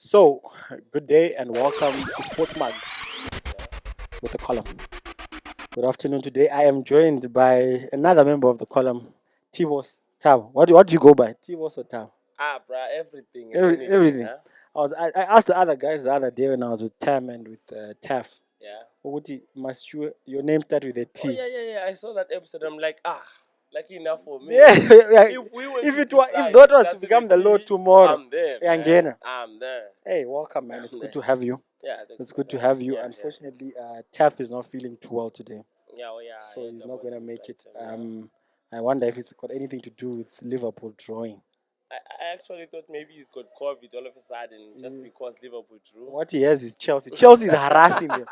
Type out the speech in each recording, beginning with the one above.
So, good day and welcome to Sports Mugs with the column. Good afternoon. Today I am joined by another member of the column, Tivos Tam. What do you go by, Tivos or Tam? Bruh, everything and anything, Everything. huh? I asked the other guys the other day when I was with Tam and with Taf. Yeah. Must your name start with a Oh, T? yeah. I saw that episode. I'm like, lucky enough for me. Yeah, yeah. If we were If to if decide, that it was to starts with a become the law T, tomorrow, I'm there, yeah, man. Ngena. I'm there. Hey, welcome, man. It's I'm good there. to have you. Yeah, that's It's good to yeah, have you. yeah, yeah. Unfortunately, Taf is not feeling too well today, Yeah, oh, yeah. I so heard he's not about going to his make it. yeah. I wonder if it's got anything to do with Liverpool drawing. I actually thought maybe he's got COVID all of a sudden just because Liverpool drew. What he has is Chelsea. Chelsea is harassing him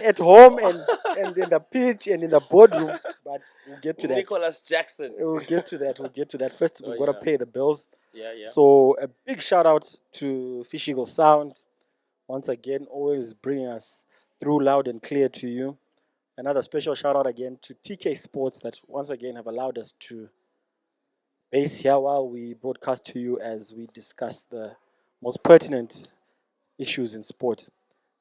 at home and in the pitch and in the boardroom. But we'll get to that. Nicholas Jackson. We'll get to that. We'll get to that. First, we've got to Yeah. pay the bills. Yeah. So a big shout out to Fish Eagle Sound. Once again, always bringing us through loud and clear to you. Another special shout out again to TK Sports that once again have allowed us to base here while we broadcast to you as we discuss the most pertinent issues in sport.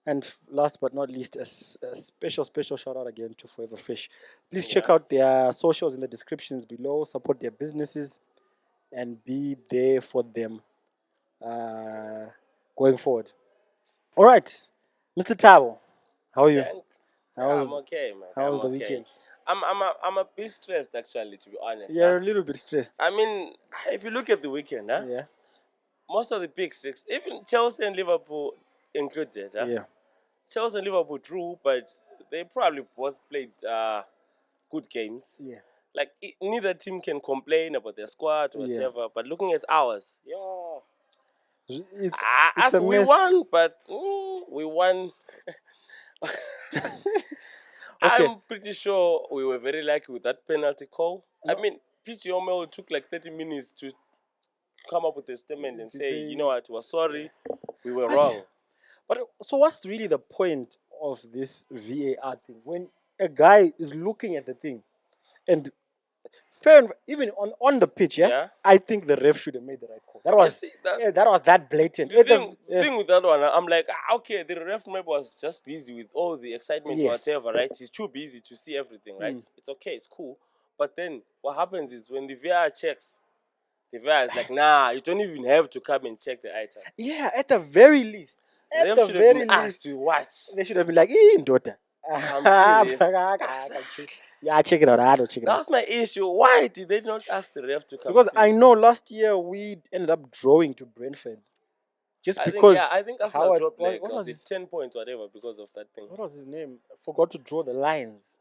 And last but not least, a special shout out again to Forever Fish. Please check Yeah. out their socials in the descriptions below, support their businesses, and be there for them going forward. All right, Mr. Tabo, how are you? Tank. How Yeah, was I'm okay, man. how I'm was the okay. weekend? I'm a bit stressed actually, to be honest. You're a little bit stressed. I mean, if you look at the weekend, Yeah, most of the big six, even Chelsea and Liverpool included, yeah, Chelsea and Liverpool drew, but they probably both played good games. yeah, Like neither team can complain about their squad or yeah. whatever. But looking at ours, It's us a we mess. won, but we won. Okay. I'm pretty sure we were very lucky with that penalty call. No, I mean, Pete Yomel took like 30 minutes to come up with a statement and say, you know what, we're sorry, we were wrong. But so what's really the point of this VAR thing when a guy is looking at the thing and fair enough, even on the pitch, Yeah. I think the ref should have made the right call. That was that was that blatant. The thing with that one, I'm like, okay, the ref maybe was just busy with all the excitement or Yes. whatever, right? He's too busy to see everything, right? It's okay, it's cool. But then what happens is when the VR checks, the VR is like, nah, you don't even have to come and check the item. Yeah, at the very least. The ref should have been asked to watch. They should have been like, daughter. I'm serious. Yeah, check it out. I don't check it That out. was my issue. Why did they not ask the ref to come? Because see? I know last year we ended up drawing to Brentford. Just I because. think Arsenal dropped like what was it 10 points, whatever, because of that thing. What was his name? I forgot to draw the lines.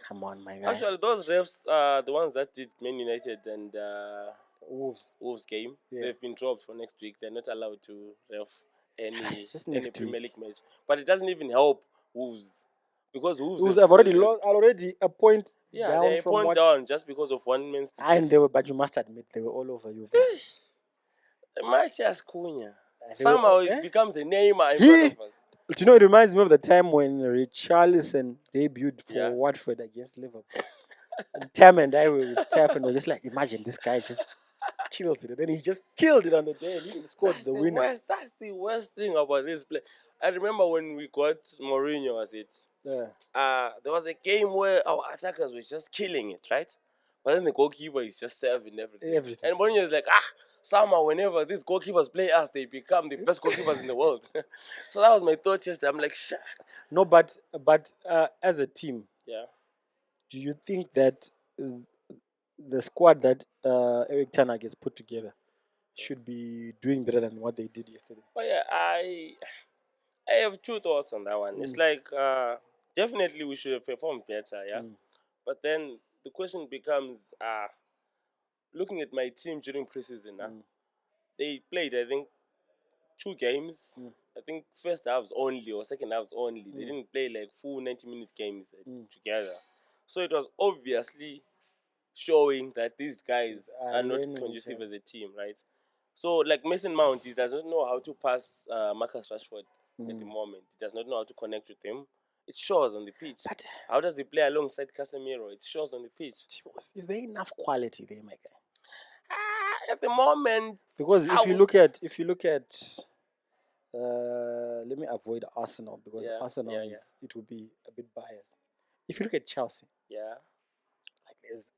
Come on, my guy. Actually, those refs are the ones that did Man United and Wolves game. Yeah. They've been dropped for next week. They're not allowed to ref It's just any next Premier week. League match. But it doesn't even help Wolves because Wolves have already lost. Already a point down they're a from point what? down just because of one man's decision. And they were, but you must admit they were all over you. The match is Cunha. Somehow it becomes a Neymar in front of us. Do you know, it reminds me of the time when Richarlison debuted for Watford against Liverpool. And Tam and I were with Taff and we were just like, imagine this guy just kills it. And then he just killed it on the day and he scored the winner. That's the worst thing about this play. I remember when we got Mourinho, was it? Yeah. There was a game where our attackers were just killing it, right? But then the goalkeeper is just serving everything. And Mourinho is like, somehow whenever these goalkeepers play us, they become the best goalkeepers in the world. So that was my thought yesterday. I'm like, shit. No, but as a team, do you think that the squad that Eric Tanag has put together should be doing better than what they did yesterday? Well, yeah, I have two thoughts on that one. It's like definitely we should have performed better, But then the question becomes, looking at my team during preseason, they played, I think, 2 games. I think first halves only or second halves only. They didn't play like full 90-minute games together. So it was obviously showing that these guys are not conducive as a team, right? So like Mason Mount, he does not know how to pass Marcus Rashford at the moment. He does not know how to connect with him. It shows on the pitch. But how does he play alongside Casemiro? It shows on the pitch. Is there enough quality there, my guy? At the moment, Because I if you would look say- at, let me avoid Arsenal because yeah, Arsenal yeah, yeah, it would be a bit biased. If you look at Chelsea, yeah. like it's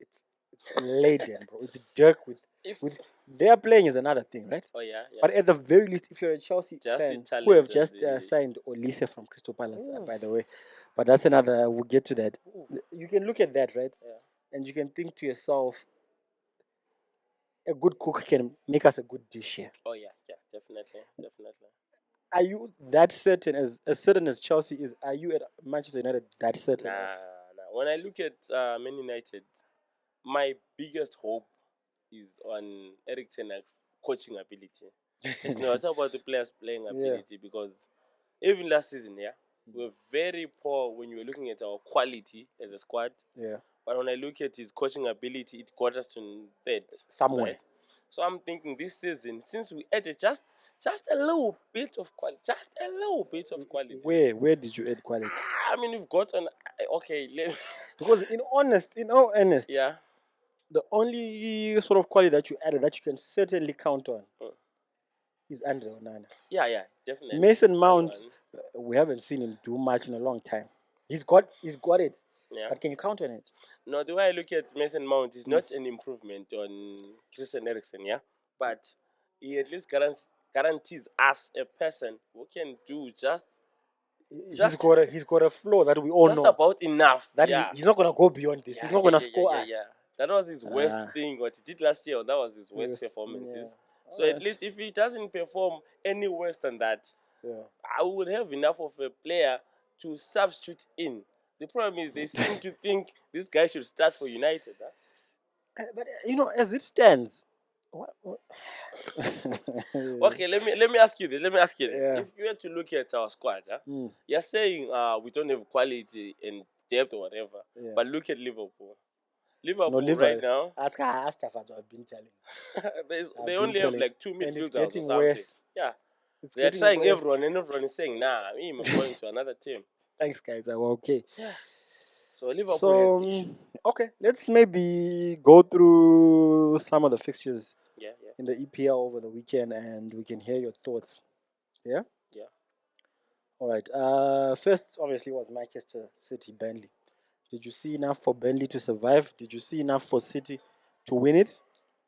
laden, bro. It's Dirk If with their playing is another thing, right? oh yeah, yeah, But at the very least, if you're a Chelsea just the fan who talent have and just the signed Olise from Crystal Palace, Oof. by the way, but that's another. We'll get to that. Oof. You can look at that, right? Yeah. And you can think to yourself, a good cook can make us a good dish here. Oh yeah, yeah, definitely, definitely. Are you that certain as certain as Chelsea is? Are you at Manchester United that certain? Nah, nah. When I look at Man United, my biggest hope is on Eric Ten Hag's coaching ability. It's not about the players' playing Yeah. ability because even last season, yeah, we were very poor when you were looking at our quality as a squad. Yeah. But when I look at his coaching ability, it got us to third. Somewhere. Right? So I'm thinking this season, since we added just a little bit of quality, just a little bit of quality. Where did you add quality? I mean, we've got an okay. Because in all honest, Yeah. the only sort of quality that you added that you can certainly count on is Andre Onana. Yeah, definitely. Mason Mount, we haven't seen him do much in a long time. He's got it. Yeah. But can you count on it? No, the way I look at Mason Mount is not an improvement on Christian Eriksen, yeah? But he at least guarantees us a person who can do He's got a flow that we all just know. about enough. That yeah. he's not gonna go beyond this. Yeah, He's not gonna score yeah, us. yeah. That was his worst Ah. thing. What he did last year, that was his worst Worst, performances. yeah. So at Alright. least if he doesn't perform any worse than that, Yeah. I would have enough of a player to substitute in. The problem is they seem to think this guy should start for United. Huh? But as it stands, what? Okay, let me ask you this. Yeah. If you were to look at our squad, huh? Mm. You're saying we don't have quality and depth or whatever. Yeah. But look at Liverpool. No, Right now, ask stuff I've been telling. they only have like two and it's midfielders or getting something. worse. Yeah, It's they are getting trying worse. everyone, and everyone is saying, "Nah, I'm going to another team." Thanks, guys. I'm okay. Yeah. So Liverpool So has issues. okay, let's maybe go through some of the fixtures Yeah, in the EPL over the weekend, and we can hear your thoughts. Yeah. yeah. All right. First, obviously, was Manchester City Burnley. Did you see enough for Burnley to survive? Did you see enough for City to win it?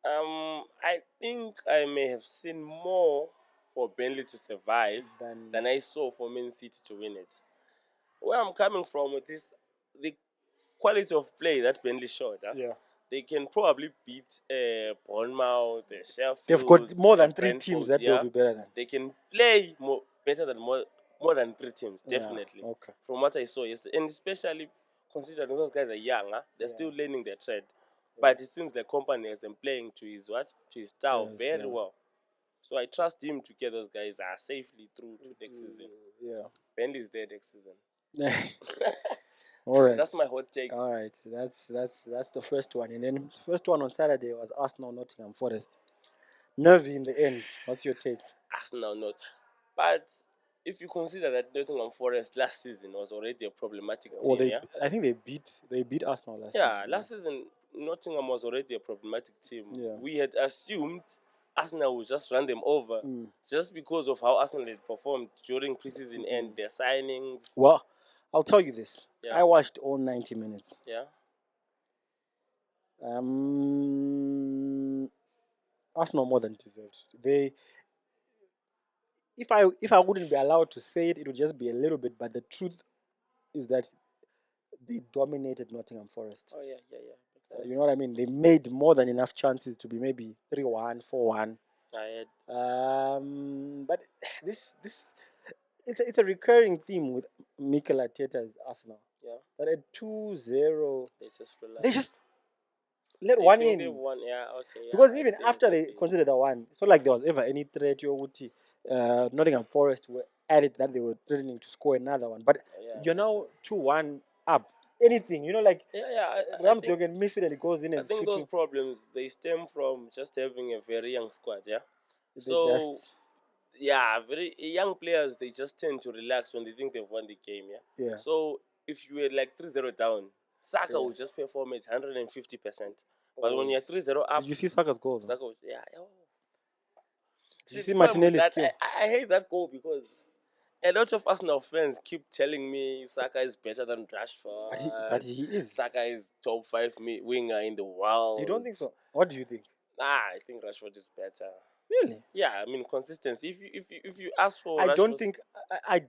I think I may have seen more for Burnley to survive than I saw for Man City to win it. Where I'm coming from with this, the quality of play that Burnley showed, huh? Yeah. They can probably beat Bournemouth, Sheffield. They've got more than three Brentford, teams that yeah. they'll be better than. They can play better than more than three teams, Yeah, definitely. okay. From what I saw yesterday, and especially considering those guys are young, huh? They're Yeah. still learning their trade. But it seems like Company has them playing to his style Yes, very yeah. well. So I trust him to get those guys safely through to next season. Yeah. Burnley is there next season. All right. That's my hot take. All right. That's the first one, and then the first one on Saturday was Arsenal Nottingham Forest. Nervy in the end. What's your take? Arsenal not. But if you consider that Nottingham Forest last season was already a problematic team, Well, I think they beat Arsenal last season. Yeah, last season Nottingham was already a problematic team. Yeah. We had assumed Arsenal would just run them over just because of how Arsenal had performed during preseason and their signings. Well, I'll tell you this. Yeah. I watched all 90 minutes. Yeah. Arsenal more than deserved. If I wouldn't be allowed to say it, it would just be a little bit. But the truth is that they dominated Nottingham Forest. Oh yeah. You know what I mean? They made more than enough chances to be maybe 3-1, 4-1. I had. But this it's a recurring theme with Mikel Arteta's Arsenal. Yeah. That at 2-0, They just let they one think in. They won. Yeah. Okay. Yeah, Because I even see after it, I they see it. considered the one, it's not like there was ever any threat. Nottingham Forest were at it that they were threatening to score another one. But you're now 2-1 up. Anything, like Ramsdale can miss it and it goes in and I think those 2-2. problems they stem from just having a very young squad. Yeah. Very young players they just tend to relax when they think they've won the game. Yeah. Yeah. So if you were like 3-0 down, Saka would just perform at 150%. But when you're 3-0 up, did you see Saka's goal? Saka was, yeah. Did you See, see the problem with Martinelli's that, skill? I hate that goal because a lot of Arsenal fans keep telling me Saka is better than Rashford. But he is. Saka is top 5 winger in the world. You don't think so? What do you think? Nah, I think Rashford is better. Really? Yeah, I mean consistency. If you ask for I Rashford,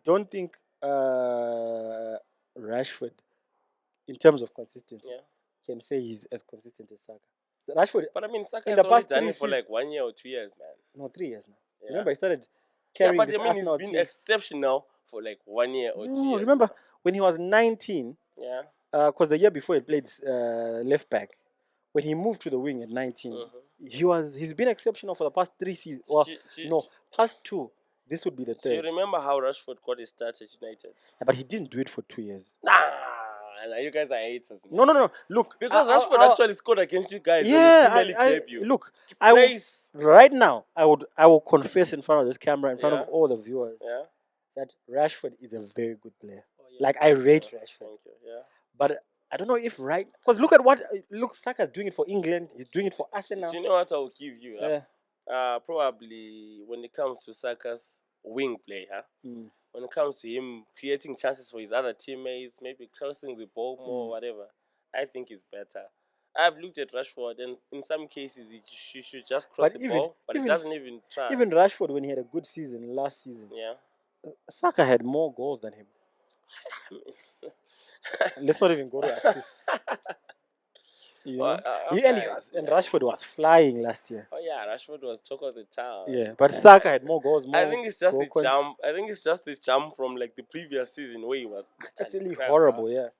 don't think Rashford, in terms of consistency, yeah. can say he's as consistent as Saka. So Rashford, But I mean, Saka in has the only past done 3 it for seasons, like 1 year or 2 years, man. no, 3 years now. Yeah. Remember, he started Yeah, carrying but this I mean, he's Arsenal been team. exceptional for like 1 year or 2 No, years. remember when he was 19, Yeah. because the year before he played left back, when he moved to the wing at 19, he's been exceptional for the past 3 seasons. Well, no, past 2. This would be the Do you third. remember how Rashford got his start at United? But he didn't do it for 2 years. Nah, you guys are haters. Man. No. Look, Because Rashford actually scored against you guys on his Premier League debut. Look, right now, I will confess in front of this camera, in front of all the viewers, that Rashford is a very good player. Oh, yeah. Like, I rate Rashford. Thank you. Yeah. But I don't know if because look at what Saka's doing it for England. He's doing it for Arsenal. Do you know what I will give you? Probably when it comes to Saka's wing play, when it comes to him creating chances for his other teammates, maybe crossing the ball more, or whatever, I think he's better. I've looked at Rashford, and in some cases he should just cross the ball, but he doesn't even try. Even Rashford, when he had a good season last season, Saka had more goals than him. Let's not even go to assists. You know? And Rashford was flying last year. Oh yeah, Rashford was talk of the town. Yeah, but Saka had more goals. I think it's just the jump. I think it's just the jump from like the previous season where he was actually horrible. Yeah,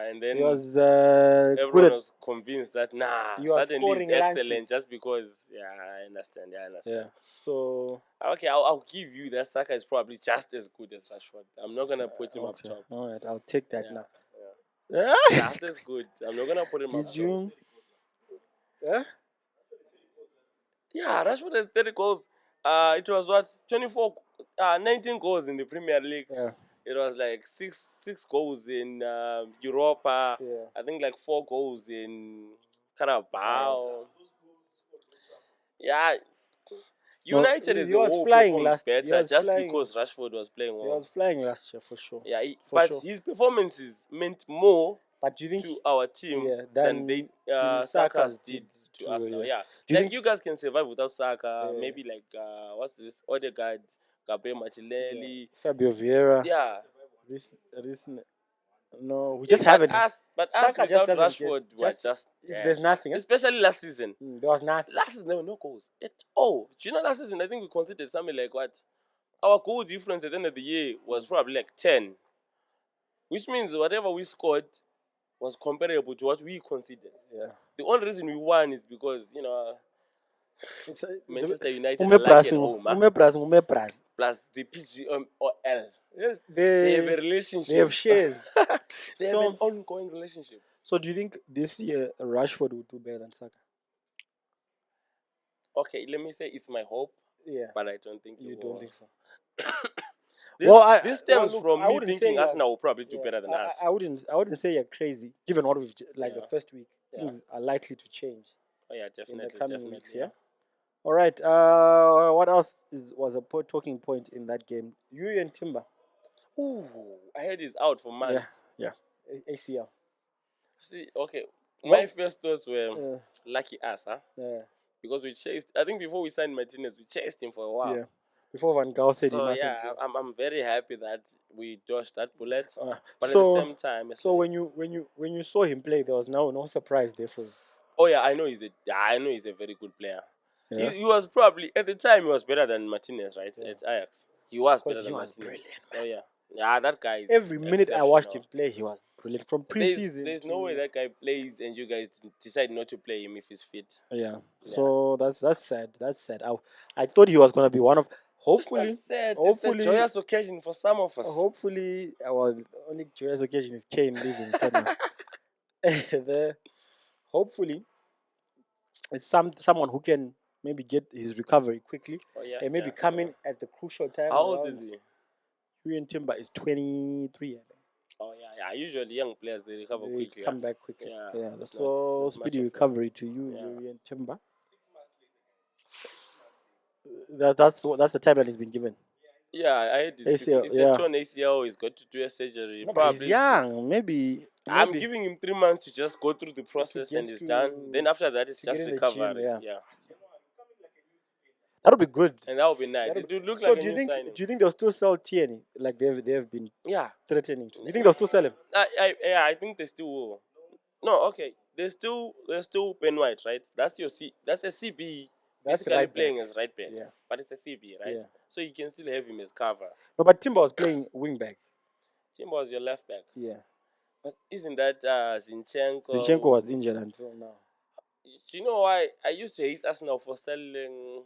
and then he was. Everyone was convinced that suddenly he's excellent just because. Yeah, I understand. Yeah. So okay, I'll give you that Saka is probably just as good as Rashford. I'm not gonna put him up top. All right, I'll take that now. Yeah. Just as good. I'm not gonna put him up top. Did you? Yeah. Yeah, Rashford has 30 goals. It was what 19 goals in the Premier League. Yeah. It was like six goals in Europa. Yeah. I think like 4 goals in Carabao. Yeah. United is a whole performed better just because Rashford was playing well. He was flying last year for sure. Yeah, his performances meant more to our team than Saka's did to Arsenal. Yeah. You guys can survive without Saka. Maybe like what's this? Odegaard, Gabriel Martinelli, Fabio Vieira. Yeah. No, we just haven't. But us without Rashford, we're just there's nothing. Especially last season. There was nothing. Last season there were no goals at all. Do you know last season I think we considered something like what? Our goal difference at the end of the year was probably like 10. Which means whatever we scored was comparable to what we considered. Yeah. The only reason we won is because, Manchester United are like at home. Plus the PGMOL. They have a relationship. They have shares. They have an ongoing relationship. So do you think this year Rashford will do better than Saka? Okay, let me say it's my hope. Yeah. But I don't think you don't think so. This stems from me thinking Arsenal will probably do better than us. I wouldn't say you're crazy, given what we've the first week. Things are likely to change. Oh yeah, definitely. In the coming weeks, yeah. All right. What else was a talking point in that game? Yuri and Timber. Ooh, I heard he's out for months. Yeah. ACL. See, okay. My first thoughts were lucky us, huh? Yeah. Because we chased. I think before we signed Martinez, we chased him for a while. Yeah. Before Van Gaal said he mustn't. Yeah, I'm very happy that we dodged that bullet. But at the same time, when you saw him play, there was no surprise there for him. Oh yeah, I know he's a very good player. Yeah. He was probably at the time he was better than Martinez, right? Yeah. At Ajax, he was better than Martinez. Brilliant. Oh yeah, yeah, that guy is every minute I watched him play, he was brilliant from preseason. There's no way that guy plays and you guys decide not to play him if he's fit. Yeah. So that's sad. That's sad. I thought he was gonna be one of. Hopefully, it's a joyous occasion for some of us. Hopefully, the only joyous occasion is Kane leaving. Hopefully, it's someone who can maybe get his recovery quickly and maybe come in at the crucial time. How old is he? Yuri Timber is 23. Oh yeah. Usually young players they recover They quickly. come back quickly. Yeah. Yeah. It's So not much speedy of recovery to you, Yeah. Yuri and Timber. That's the time that he's been given. Yeah, I heard ACL, it's a yeah. torn ACL. He's got to do a surgery. No, but he's Probably. young. Maybe I'm giving him 3 months to just go through the to process and get he's done. Then after that, it's to get just in the gym. recovery. Yeah, Yeah, that'll be good. and that would be nice. That'll It be, would look so like a new signing. do you think they'll still sell Tierney like they've been Yeah, threatening to? Do you think they'll still sell him? I think they still will. No, okay. There's still Ben White, right? That's your C. That's a CB. That's Basically right playing back. as right back, Yeah. but it's a CB, right? Yeah. So you can still have him as cover. No, but Timber was playing wing back. Timber was your left back, Yeah. but isn't that Zinchenko? Zinchenko was injured until now. Do you know why I used to hate Arsenal for selling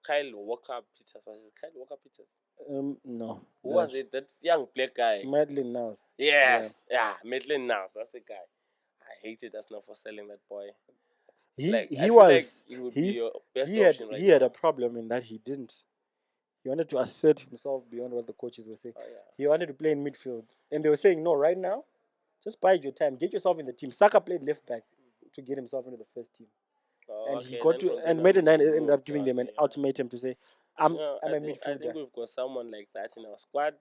Kyle Walker Peters? Was it Kyle Walker Peters? No. Who was it? That young black guy. Madeline Niles. Yes. Yeah, Maitland Niles. That's the guy. I hated Arsenal for selling that boy. He would be your best he had option right he had now. a problem in that he didn't. He wanted to assert himself beyond what the coaches were saying. Oh, yeah. He wanted to play in midfield, and they were saying, "No, right now, just bide your time. Get yourself in the team." Saka played left back to get himself into the first team, and he got to. And Maitland ended up giving them an ultimatum to say, "I'm a midfielder." I think we've got someone like that in our squad.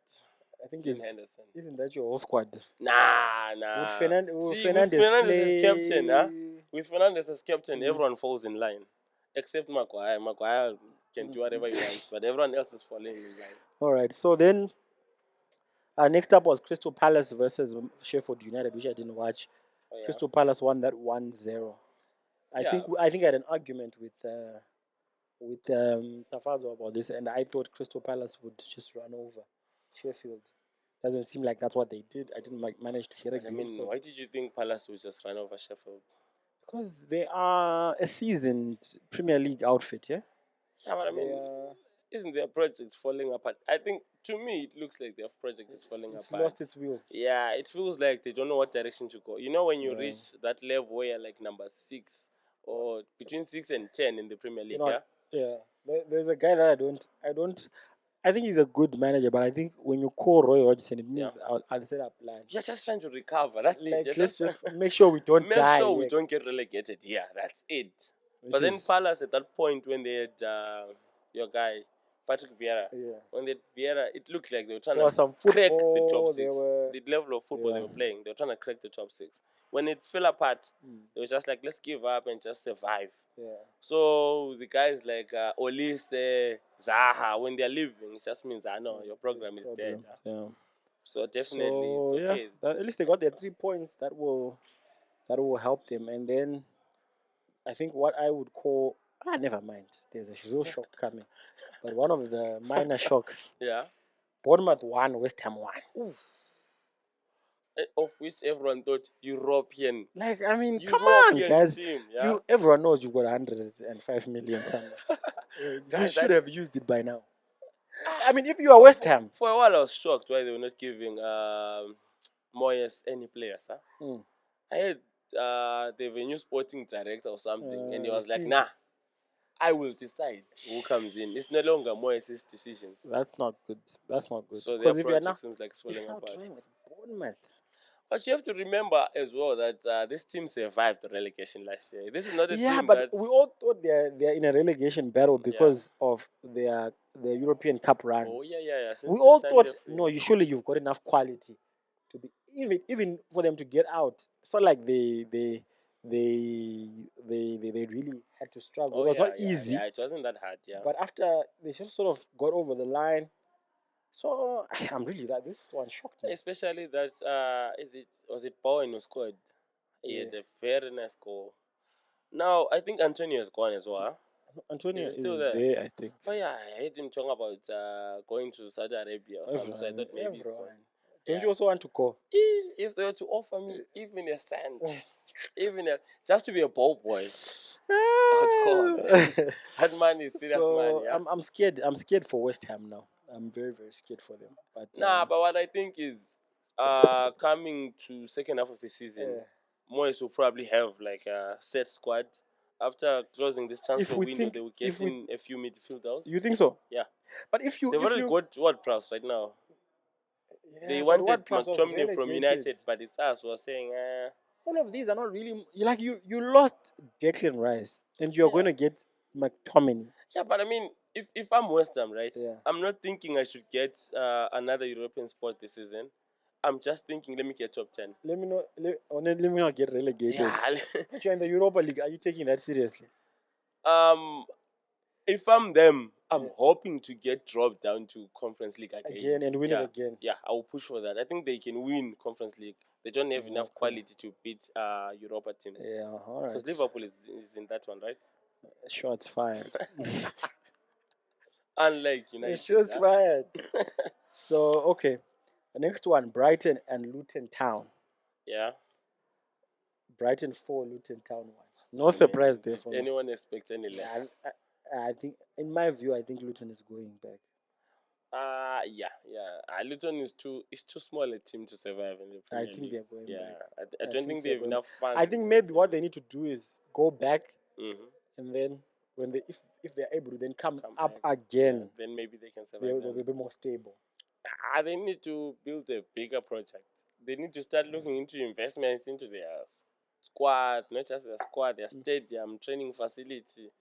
I think Dean Henderson. Isn't that your whole squad? Nah. Would See, Fernandes with Fernandes play... as captain, huh? With Fernandes as captain, everyone falls in line. Except Maguire. Maguire can do whatever he wants, but everyone else is falling in line. All right, so then next up was Crystal Palace versus Sheffield United, which I didn't watch. Oh, yeah. Crystal Palace won that 1-0. I think I had an argument with Tafazo about this, and I thought Crystal Palace would just run over Sheffield. Doesn't seem like that's what they did. I didn't manage to get a glimpse of why did you think Palace would just run over Sheffield? Because they are a seasoned Premier League outfit, yeah? Yeah, but isn't their project falling apart? I think, to me, it looks like their project is falling apart. It's lost its wheels. Yeah, it feels like they don't know what direction to go. You know, when you reach that level where you're like number 6 or between 6 and 10 in the Premier League, Yeah. There's a guy that I think he's a good manager, but I think when you call Roy Hodgson, it means I'll set up plan. You're just trying to recover. That's like, it. Let's just make sure we don't die. Make sure we don't get relegated. Yeah, that's it. But then Palace at that point when they had your guy, Patrick Vieira. Yeah. When they had Vieira, it looked like they were trying to crack the top 6. The level of football they were playing, they were trying to crack the top 6. When it fell apart, they were just like, let's give up and just survive. Yeah. So the guys like Olise, Zaha, when they're leaving, it just means, your program is dead. Yeah. So definitely it's okay. Yeah, at least they got their 3 points that will help them. And then I think what I would call never mind. There's a real shock coming. But one of the minor shocks. Yeah. Bournemouth 1, West Ham 1. Oof. Of which everyone thought European. Come on, guys. Team, yeah? Everyone knows you've got 105 million somewhere. You should have used it by now. If you are West Ham. For a while, I was shocked why they were not giving Moyes any players. Huh? I heard they have a new sporting director or something, and he was like, nah, I will decide who comes in. It's no longer Moyes' decisions. That's not good. So their project seems like it's falling apart. But you have to remember as well that this team survived the relegation last year. This is not a team but we all thought they're in a relegation battle because of their European Cup run. Oh, yeah. We all thought, surely you've got enough quality to be even for them to get out. It's not like they really had to struggle. It was not easy. Yeah, it wasn't that hard, yeah. But after they just sort of got over the line, so I'm really this one shocked me. Especially that was it Bowen who scored? He had a very nice goal. Now I think Antonio is gone as well. Antonio is still there, I think. Oh yeah, I heard him talking about going to Saudi Arabia or something. So I thought maybe he's gone. Don't you also want to go? If they were to offer me even a cent, just to be a ball boy, I'd go. That man is serious man. Yeah? I'm scared. I'm scared for West Ham now. I'm very, very scared for them. But but what I think is coming to second half of the season, Moyes will probably have like a set squad. After closing this transfer window, they will get in a few midfielders. You think so? Yeah. But they've already got what price right now? They but wanted what Plus was McTominay from relegated? United, but it's us who are saying, All of these are not really like you lost Declan Rice and you're Yeah. going to get McTominay. yeah, but I mean, if I'm West Ham, right, Yeah. I'm not thinking I should get another European spot this season. I'm just thinking, let me get top 10. Let me not get relegated. Yeah. But you're in the Europa League. Are you taking that seriously? If I'm them, I'm Yeah. hoping to get dropped down to Conference League Again and win yeah. it again. Yeah, I will push for that. I think they can win Conference League. They don't have enough Okay. quality to beat Europa teams. Yeah, all right. Because Liverpool is in that one, right? Shots fired. Unlike United. Shots huh? fired. So, okay. The next one, Brighton and Luton Town. Yeah. Brighton 4, Luton Town 1. No surprise there for Did me. anyone expect any less? I think, in my view, I think Luton is going back. Yeah. Luton is too small a team to survive in the Premier I think League. they're going back. I don't think they have enough fans. I think maybe what they need to do is go back, and then when they if they're able to then come up back, again, then maybe they can survive. they'll be a bit more stable. They need to build a bigger project. They need to start looking into investments into their squad, not just their squad, their stadium, training facility.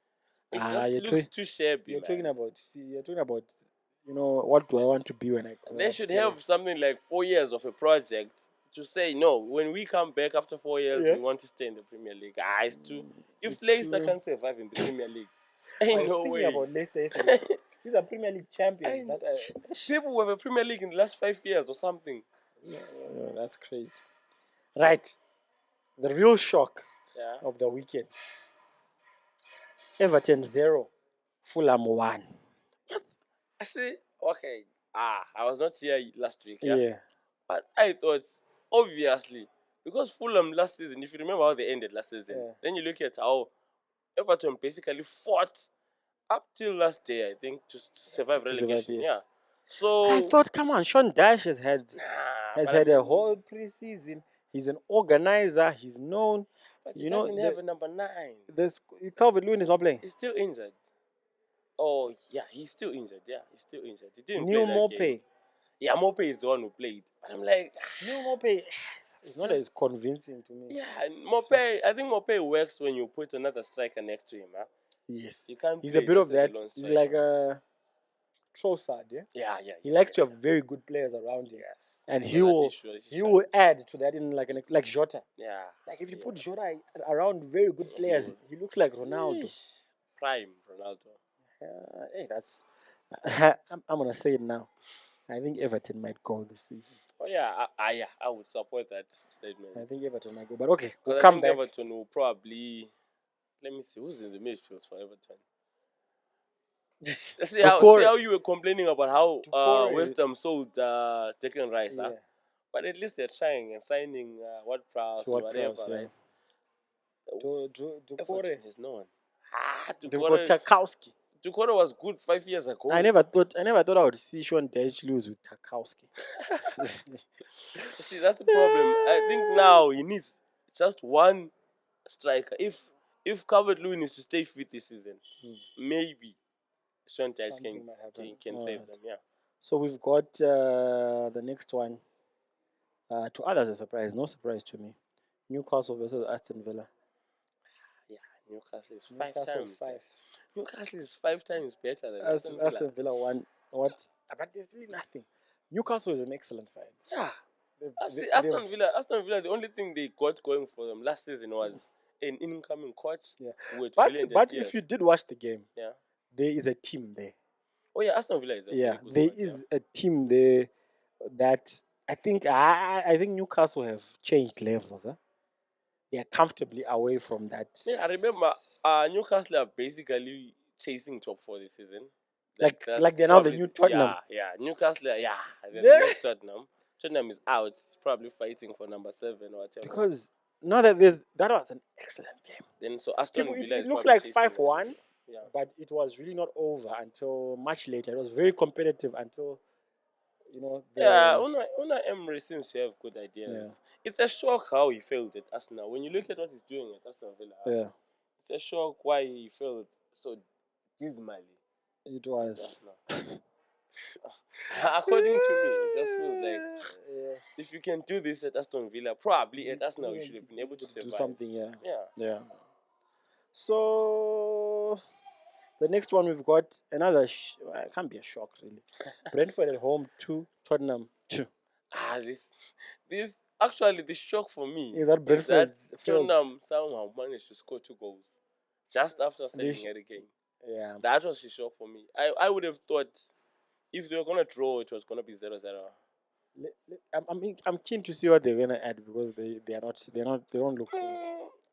It just looks too shabby. You're talking about what do I want to be when I grow They up? should have something like 4 years of a project to say no. When we come back after 4 years, we want to stay in the Premier League. It's too. If Leicester can survive in the Premier League, ain't no way. About Leicester yesterday. These are Premier League champions. People who have a Premier League in the last 5 years or something. No, that's crazy. Right. The real shock of the weekend. Everton 0, Fulham 1. I see. Okay. I was not here last week. Yeah. But I thought, obviously, because Fulham last season, if you remember how they ended last season, then you look at how Everton basically fought up till last day, I think, to survive relegation. Yes. Yeah. So I thought, come on, Sean Dyche has had a whole preseason. He's an organizer. He's known. But he doesn't have a number 9. Calvert-Lewin is not playing. He's still injured. Oh, yeah, he's still injured. Yeah, he's still injured. He didn't Neil play that game. Maupay. Yeah, Maupay is the one who played. But I'm like, Neil Maupay is not as convincing to me. Yeah, Maupay. I think Maupay works when you put another striker next to him. Huh? Yes. You can't. He's a bit of that. He's like a Trossard, yeah. He likes to have very good players around him. Yes. And he will add to that in like Jota. Yeah. Like if you put Jota around very good players, he looks like Ronaldo. Prime Ronaldo. Hey, that's. I'm gonna say it now. I think Everton might go this season. Oh yeah, I would support that statement. I think Everton might go, but okay, we'll I come think back. Everton will probably. Let me see who's in the midfield for Everton. see how you were complaining about how West Ham sold Declan Rice, huh? But at least they're trying and signing Prowse and whatever, right? Ducore has no one. Tarkowski. Ducore was good 5 years ago. I never thought I would see Sean Dyche lose with Tarkowski. See, that's the problem. I think now he needs just one striker. If Calvert-Lewin is to stay fit this season, maybe Sean Dyche can save them. Yeah. So we've got the next one. To others, a surprise. No surprise to me. Newcastle versus Aston Villa. Yeah, Newcastle is 5 times. Newcastle is 5 times better than Aston Villa. One. What? But there's really nothing. Newcastle is an excellent side. Yeah. Aston Villa, the only thing they got going for them last season was an incoming coach. Yeah. But if you did watch the game, there is a team there. Oh yeah, Aston Villa is there is a team there that I think Newcastle have changed levels. Huh? They are comfortably away from that. Yeah, I remember Newcastle are basically chasing top 4 this season. Like they're now the new Tottenham. Yeah. Newcastle, they're the next Tottenham. Tottenham is out, probably fighting for number 7 or whatever. Because now that that was an excellent game. Then so Aston Villa it looks like 5-1, but it was really not over until much later. It was very competitive until Unai Emery seems to have good ideas. Yeah. It's a shock how he failed at Arsenal. When you look at what he's doing at Aston Villa, it's a shock why he failed so dismally. It was. According to me, it just feels like if you can do this at Aston Villa, probably at Arsenal, you should have been able to survive. Do something, yeah. Yeah. Yeah. So the next one we've got another. It can't be a shock really. Brentford at home 2, Tottenham 2. This actually the shock for me Is that is Brentford that failed? Tottenham somehow managed to score 2 goals just after They signing Harry Kane. Yeah. That was a shock for me. I would have thought if they were gonna draw, it was gonna be 0-0. I'm keen to see what they're gonna add because they don't look good.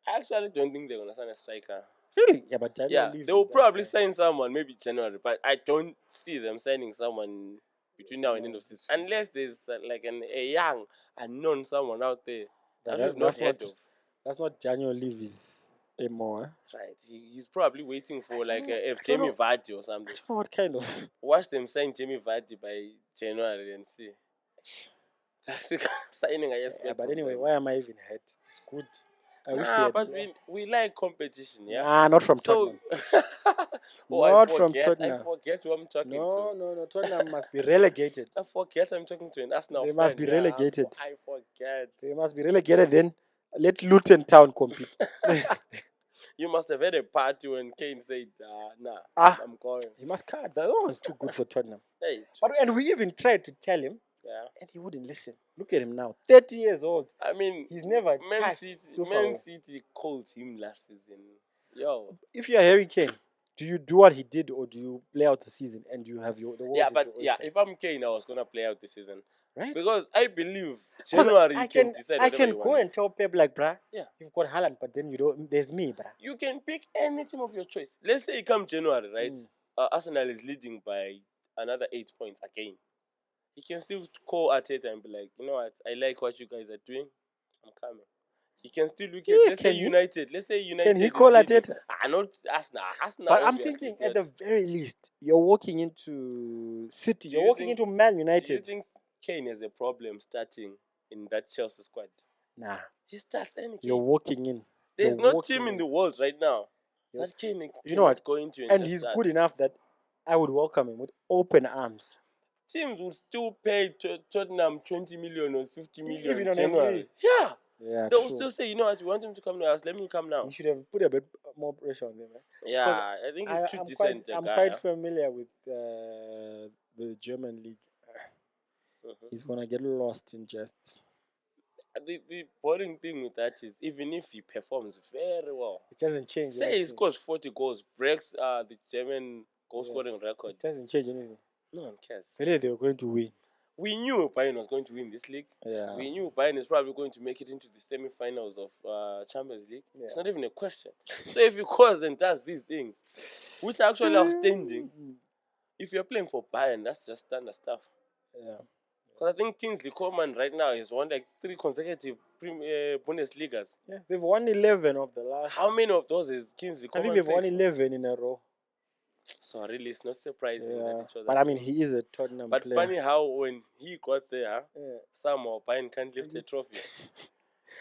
I actually don't think they're gonna sign a striker. Really? Yeah, but Daniel Yeah, Levy they will is that probably guy. sign someone maybe January, but I don't see them signing someone between now and end of season unless there's like a young unknown someone out there that we've not heard of. That's not Daniel Levy's anymore. Right, he's probably waiting for like a I don't Jamie know. Vardy or something. I don't know what kind of. Watch them sign Jamie Vardy by January and see. That's the kind of signing I expect. Yeah, but from anyway, them. why am I even hurt? It's good. I wish they Nah, had but we like competition, yeah. Nah, not from So, Tottenham. oh, Not I from forget. I Tottenham. forget who I'm talking No, to. no. Tottenham must be relegated. I forget I'm talking to an Arsenal They fan. must be Yeah, relegated. I forget. They must be relegated. Then let Luton Town compete. You must have had a party when Kane said, "Nah, Ah, I'm going." he must cut. That one's too good for Tottenham. Hey, And we even tried to tell him, yeah. and he wouldn't listen. Look at him now, 30 years old. I mean, He's never Man touched City. Super Man Bowl. City called him last season. Yo. If you're Harry Kane, do you do what he did, or do you play out the season and you have the world? Yeah, as but your yeah, oyster? if I'm Kane, I was gonna play out the season. Right? Because I believe 'Cause January you can decide I whatever can you go want. and tell Pep like, bruh, Yeah. you've got Haaland, but then you don't. There's me, bruh. You can pick any team of your choice. Let's say come January, right? Arsenal is leading by another 8 points again. He can still call Arteta and be like, you know what? I like what you guys are doing. I'm coming. He can still look at, let's say United. Let's say United. Can he call Arteta? Not Arsenal. Arsenal. But I'm thinking, at the very least, you're walking into City. You're walking into Man United. Do you think Kane has a problem starting in that Chelsea squad? Nah. He starts any game. You're walking in. There's no team in the world right now that Kane cannot go into and he's good enough that I would welcome him with open arms. Teams would still pay Tottenham 20 million or 50 million even on January. Yeah. They will still say, you know what, you want him to come to us, let me come now. You should have put a bit more pressure on them. Right? Yeah, I think he's too decent. I'm quite familiar with the German league. He's gonna get lost in just. The boring thing with that is, even if he performs very well, it doesn't change. Say he scores 40 goals, breaks the German goal scoring record. It doesn't change anything. No one cares. Really, they were going to win. We knew Bayern was going to win this league. Yeah. We knew Bayern is probably going to make it into the semi-finals of Champions League. Yeah. It's not even a question. So if he goes and does these things, which are actually outstanding, if you're playing for Bayern, that's just standard stuff. Yeah. Because I think Kingsley Coman right now has won like 3 consecutive Bundesligas. Yeah, they've won 11 of the last. How many of those is Kingsley Coman? I think they've won 11 in a row. So really, it's not surprising that each other. But I mean, he is a Tottenham player. But funny how when he got there, somehow Bayern can't lift a trophy.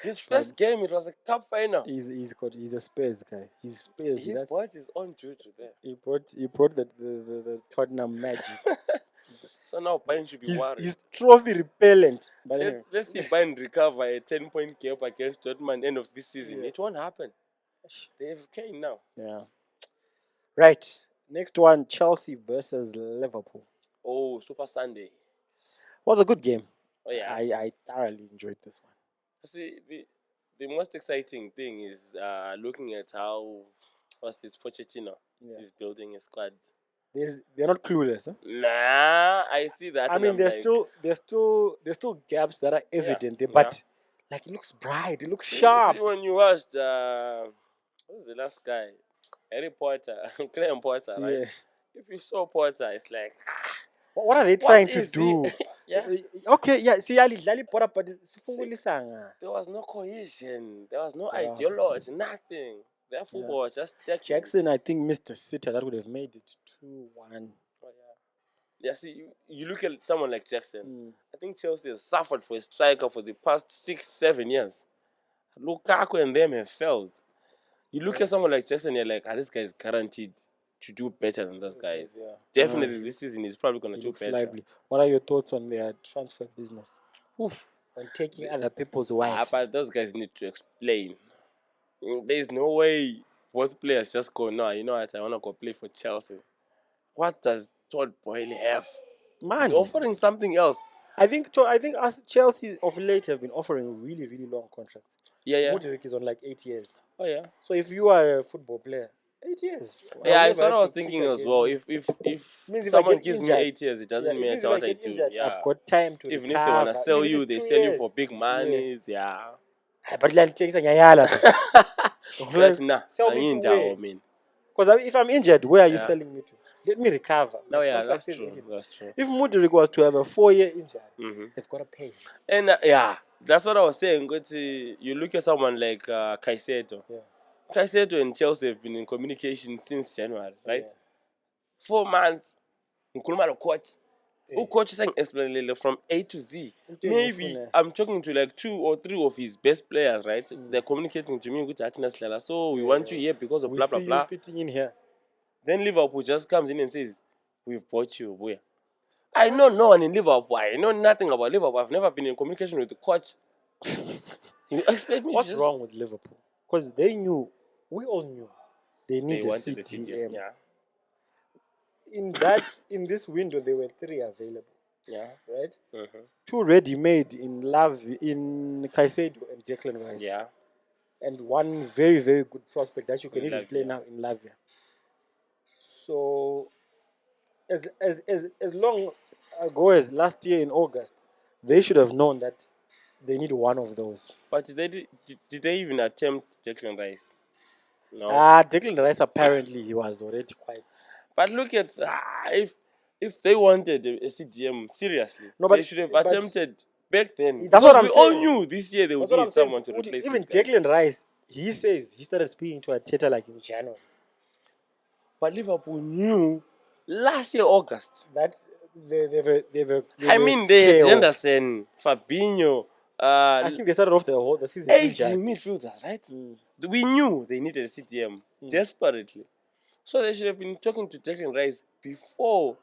His first game, it was a cup final. He's a Spurs guy. He's Spurs. He brought his own juju there. He brought the Tottenham magic. So now Bayern should be worried. He's trophy repellent. But let's see Bayern recover a 10-point gap against Dortmund end of this season. It won't happen. They have Kane now. Yeah. Right. Next one, Chelsea versus Liverpool. Oh, Super Sunday. Was a good game. Oh yeah. I thoroughly enjoyed this one. See, the most exciting thing is looking at how Pochettino is building a squad. They're not clueless, huh? Nah, I see that. I mean, there's still gaps that are evident there, but like it looks bright, it looks sharp. See, when you watched what was the last guy? Harry Potter, Graham Potter, right? Yeah. If you saw Potter, it's like, what are they trying to do? Yeah. Okay, yeah. See, there was no cohesion. There was no ideology. Nothing. Their football was just technical. Jackson, I think, missed a sitter that would have made it 2-1. Oh, yeah. Yeah, see, you look at someone like Jackson. I think Chelsea has suffered for a striker for the past 6-7 years. Lukaku and them have failed. You look at someone like Jackson, you're like, this guy is guaranteed to do better than those guys. Yeah. Definitely, this season he's probably gonna He do looks better. lively. What are your thoughts on their transfer business? Oof. On taking other people's wives. But those guys need to explain. There's no way both players just go, no, you know what, I want to go play for Chelsea. What does Todd Boyle have? Man, He's offering something else. I think us Chelsea of late have been offering really, really long contracts. Yeah. Mudryk is on like 8 years. Oh, yeah. So if you are a football player, 8 years. Yeah, that's what I was thinking as well. If someone gives me 8 years, it doesn't matter what I do. Injured, Yeah. I've got time to Even recover. if they want to sell Even you, if they it's 2 sell you years. for big monies. Yeah. But like things like Yayala. But nah, Sell I me to ain't where? that, man. Because if I'm injured, where are you Yeah. selling me to? Let me recover. No, My yeah, contract that's says true. 18. That's true. If Mudryk was to have a 4-year injury, they've got to pay him. And yeah, that's what I was saying. You look at someone like Caicedo. Yeah. Caicedo and Chelsea have been in communication since January, right? Yeah. 4 months. Nkuluma lo coach. Yeah. Who coach saying explain from A to Z. Into Maybe Mufune. I'm talking to like 2 or 3 of his best players, right? They're communicating to me with Atina. So we want you here because of we blah see blah blah. you fitting in here. Then Liverpool just comes in and says, "We've bought you." Where? I know no one in Liverpool. I know nothing about Liverpool. I've never been in communication with the coach. You expect me What's to just... wrong with Liverpool? Because they knew, we all knew, they need a wanted CDM. Yeah. In this window, there were 3 available. Yeah. Right? 2 Mm-hmm. ready-made in Caicedo and Declan Rice. Yeah. And 1 very, very good prospect that you can In even play Lavia. now in Lavia. So, as long ago as last year in August, they should have known that they need 1 of those. But did they even attempt Declan Rice? No. Declan Rice apparently he was already quite. But look at if they wanted a CDM seriously, they should have attempted back then. That's what I'm we saying. all knew this year they would need someone to replace even this guy. Declan Rice, he says he started speaking to Arteta like in January. But Liverpool knew last year August. That's they had Henderson, Fabinho. I think they started off the season. 8 midfielders, right? We knew they needed a CDM desperately. So they should have been talking to Declan Rice before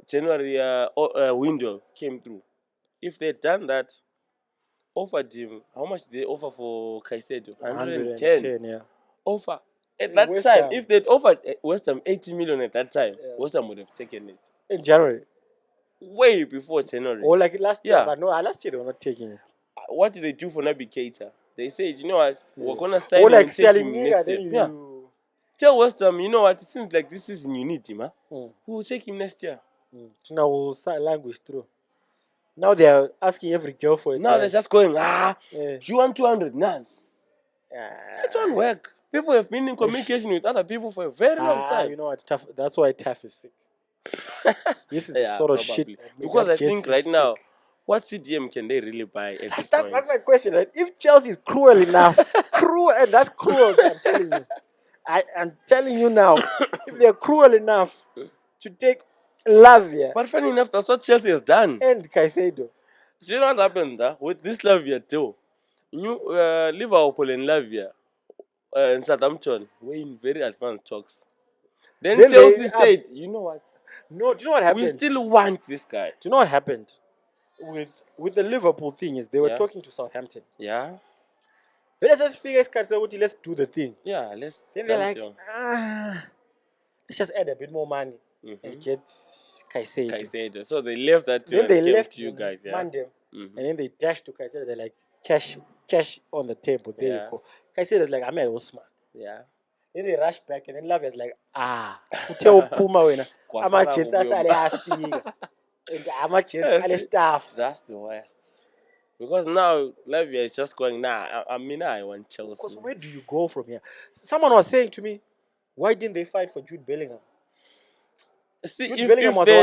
January window came through. If they had done that, offered him, how much did they offer for Caicedo? 110. Yeah. Offer. At that West time, Ham. if they'd offered West Ham 80 million at that time, West Ham would have taken it. In January. Way before January. Or like last year. Yeah. But no, last year they were not taking it. What did they do for Naby Keita? They said, you know what, we're going to sign or him like and take him selling next then year. you... Yeah. Tell West Ham, you know what, it seems like this season you need him, huh? We will take him next year. So now we'll start language through. Now they are asking every girl for it. Now they're just going, do you want 200 nuns? That won't work. People have been in communication with other people for a very long time. You know what, tough. That's why tough is sick. This is the sort of shit. Because I think right now, what CDM can they really buy at this point? That's my question. Right? If Chelsea is cruel enough, and that's cruel, I'm telling you. I'm telling you now, if they're cruel enough to take Lavia. But funny enough, that's what Chelsea has done. And Caicedo. Do you know what happened with this Lavia too? Liverpool and Lavia in Southampton were in very advanced talks. Then Chelsea said, you know what? No, do you know what happened? We still want this guy. Do you know what happened? With the Liverpool thing is they were talking to Southampton. Yeah. But let's just figure let's do the thing. Yeah, let's. Then they're like, let's just add a bit more money and get Caicedo. So they left that to, then they left to you guys, yeah. And then they dashed to Caicedo. They're like, cash on the table. There you go. Caicedo's like, I'm a smart. Yeah. Then they rush back and then Lavia's like, tell Puma wena. That's the worst. Because now Lavia is just going, I want Chelsea. Because where do you go from here? Someone was saying to me, why didn't they fight for Jude Bellingham? See, if they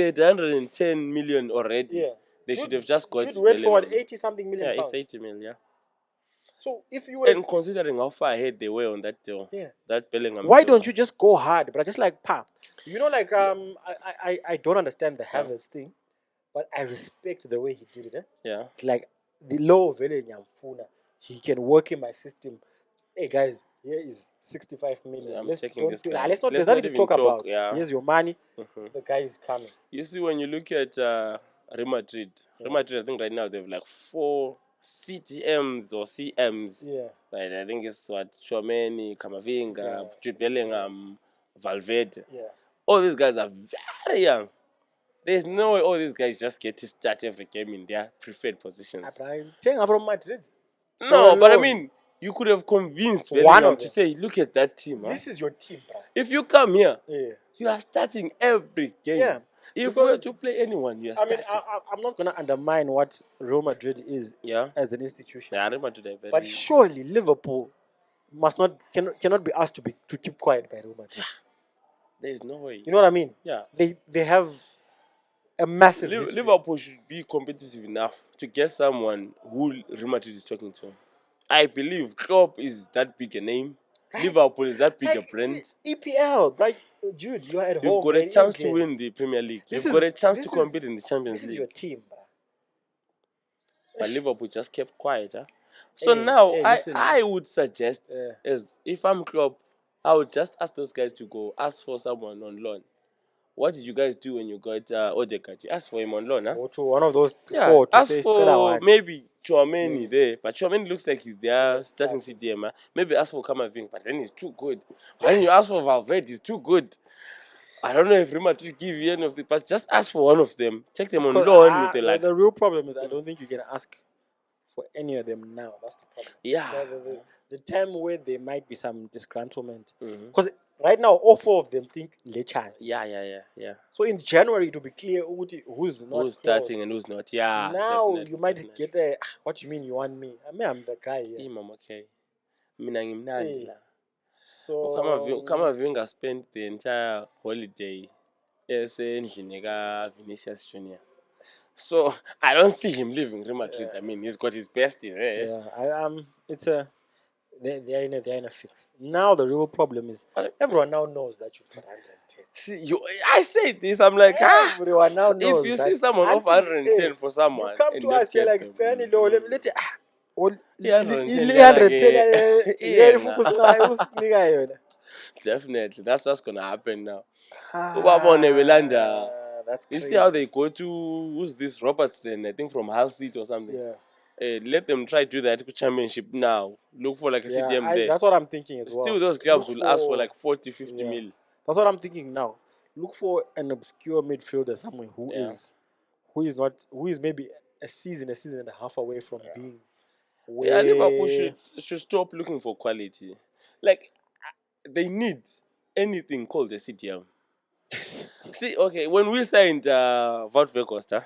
had 110 million already, they should have just got Jude went for 80-something million. Yeah, it's 80 million, yeah. So if you were... And considering how far ahead they were on that deal, that Bellingham why don't you just go hard? But just like, you know, like, I don't understand the Havertz thing, but I respect the way he did it. It's like, the low value Nyamfuna, he can work in my system. Hey, guys, Here is 65 million. I'm Let's checking this line. let's not. Let's There's nothing not to even talk talk, about. yeah. Here's your money. Mm-hmm. The guy is coming. You see, when you look at Real Madrid, Real Madrid, I think right now they have like 4 CTMs or CMs. Yeah. Right, I think it's what Tchouaméni, Camavinga, Yeah. Jude Bellingham, Valverde. Yeah. All these guys are very young. There's no way all these guys just get to start every game in their preferred positions. Tenga from Madrid. No, but I alone. mean, you could have convinced One Bellingham of to them. say, look at that team. This is your team, bro. If you come here, Yeah. you are starting every game. Yeah. If we were to play anyone, you are starting. I'm not gonna undermine what Real Madrid is Yeah. as an institution. Yeah, Real Madrid are very. But surely Liverpool cannot be asked to keep quiet by Real Madrid. There's no way. You know what I mean? Yeah. They have a massive history. Liverpool should be competitive enough to get someone who Real Madrid is talking to. I believe Klopp is that big a name. Right. Liverpool is that big a brand. EPL, right? Jude, you're at home. You've got a chance to win the Premier League. You've got a chance to compete in the Champions League. This is your team, bro. But Liverpool just kept quiet, huh? So now I would suggest, as if I'm Klopp, I would just ask those guys to go ask for someone on loan. What did you guys do when you got Odegaard? You asked for him on loan, huh? Or to one of those four to ask say for maybe Tchouaméni there, but Tchouaméni looks like he's there starting CDM. Huh? Maybe ask for Camavinga, but then he's too good. When you ask for Valverde, he's too good. I don't know if Real Madrid give you any of the, but just ask for one of them. Take them on loan with the The real problem is I don't think you can ask for any of them now. That's the problem. Yeah. The time where there might be some disgruntlement. Because right now, all four of them think le chance. Yeah. So in January, it will be clear who's starting and who's not. Yeah. Now you might get a, what do you mean you want me? I mean, I'm the guy here. Okay. Mina So Camavinga spent the entire holiday endlini Vinicius Junior. So I don't see him leaving Real Madrid. I mean, he's got his best in there. Yeah, they're in a fix. Now the real problem is everyone now knows that you've got 110. See, I say this, I'm like, everyone now knows. If you see someone off 110 for someone, you come to us, you're like, Stanley, definitely, that's what's gonna happen now. That's crazy. You see how they go to who's this Robertson? I think from Hull City or something. Yeah. Let them try to do that championship now. Look for like a CDM there. That's what I'm thinking as well. Still, those clubs will ask for like 40, 50 mil. That's what I'm thinking now. Look for an obscure midfielder somewhere who is maybe a season and a half away from being. Liverpool should stop looking for quality. Like they need anything called a CDM. See, okay, when we signed Wout Weghorst,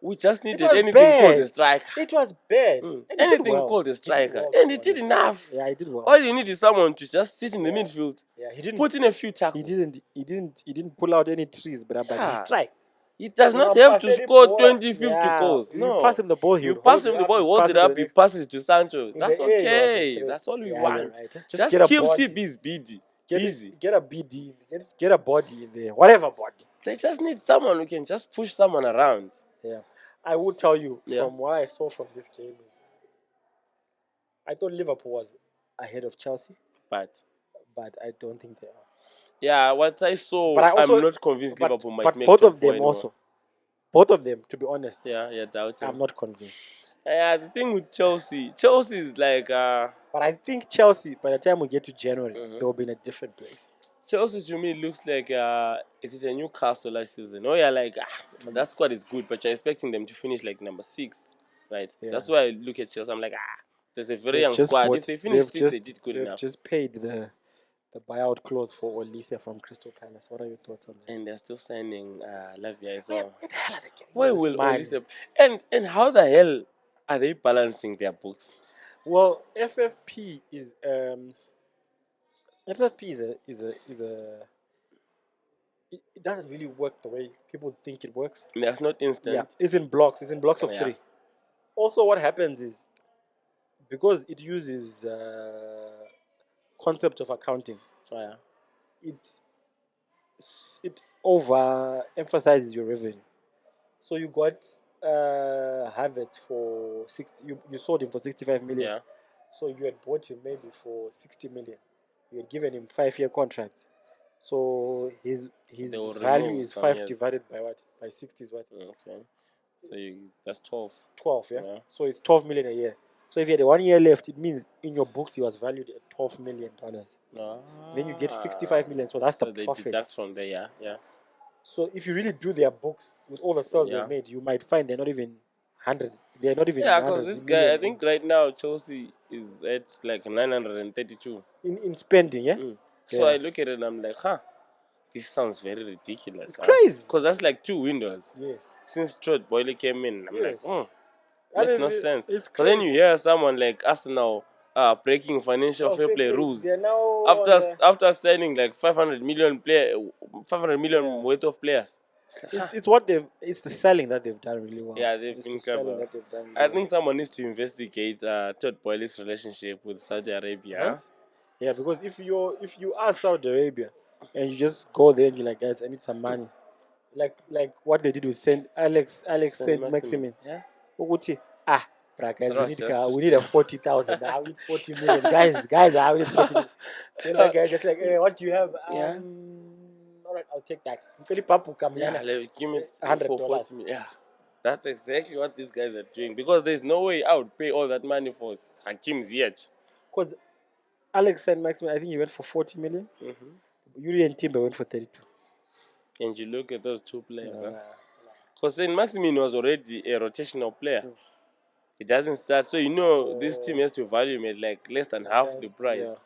we just needed anything called a striker. It was bad. Anything called a striker. And he did enough. Yeah, he did well. All you need is someone to just sit in the midfield. Yeah, he didn't put in a few tackles. He didn't pull out any trees, but he striked. He does not have to score 20, 50 goals. No. You pass him the ball, he holds it up, he passes it to Sancho. That's okay. That's all we want. Right. Just keep CB's busy. Get a BD, get a body in there, whatever body. They just need someone who can just push someone around. Yeah. I will tell you, from what I saw from this game is, I thought Liverpool was ahead of Chelsea. But I don't think they are. Yeah, what I saw, I'm not convinced Liverpool might make both of them anymore. also. Both of them, to be honest. Yeah, doubting. I'm not convinced. Yeah, the thing with Chelsea is like... But I think Chelsea, by the time we get to January, they'll be in a different place. Chelsea, to me, looks like... is it a Newcastle last season? Oh, yeah, like... that squad is good, but you're expecting them to finish like number 6, right? Yeah. That's why I look at Chelsea, I'm like, there's a very young squad. If they finish 6, they did good enough. They've just paid the buyout clause for Olise from Crystal Palace. What are your thoughts on that? And they're still signing Lavia as well. Where will Olise... And how the hell are they balancing their books? Well, FFP is a it doesn't really work the way people think it works. That's not instant. Yeah, it's in blocks. It's in blocks of 3. Also, what happens is because it uses concept of accounting. It overemphasizes your revenue. So you got Havertz for 60. You sold him for 65 million. Yeah. So you had bought him maybe for 60 million. You had given him 5-year contract. So his They will value remove is some 5 years. divided by what? By 60 is what? Okay. So that's 12. 12, yeah? Yeah. So it's 12 million a year. So if you had 1 year left, it means in your books he was valued at $12 million. Then you get 65 million. So that's So the they profit. deduct from there, yeah. Yeah. So if you really do their books with all the sales Yeah. they've made, you might find they're not even hundreds. They're not even Yeah, because hundreds this of guy, I million think right now Chelsea is at like 932. in spending, yeah? So Yeah. I look at it and I'm like, this sounds very ridiculous. It's crazy. Because that's like 2 windows. Yes. Since Trot Boyle came in, I'm Yes. like, That makes is no sense. It's But then crazy. you hear someone like Arsenal breaking financial fair play rules They're now after on the, after signing like 500 million yeah. worth of players. It's like, It's what they've. It's the selling that they've done really well. yeah, they've It's been the selling clever. that they've done really I well. think someone needs to investigate Todd Boehly's relationship with Saudi Arabia. Right? Yeah, because if you are Saudi Arabia and you just go there and you're like, guys, I need some money, like what they did with Saint Maximin. Yeah. Uguti, bruh, guys, That was just too we need a 40,000. I need 40 million. Guys, I need 40 million. Then that guy just like, hey, what do you have? Yeah. All right, I'll take that. Philip Papu come Yeah, like, give me $100. for 40 million. Yeah. That's exactly what these guys are doing. Because there's no way I would pay all that money for Hakim Ziyech. Because Alex Saint Maximin, I think he went for 40 million. Yuri and Timber went for 32. And you look at those two players. Nah. Because Saint Maximin was already a rotational player. He doesn't start. So, this team has to value him at like less than half the price.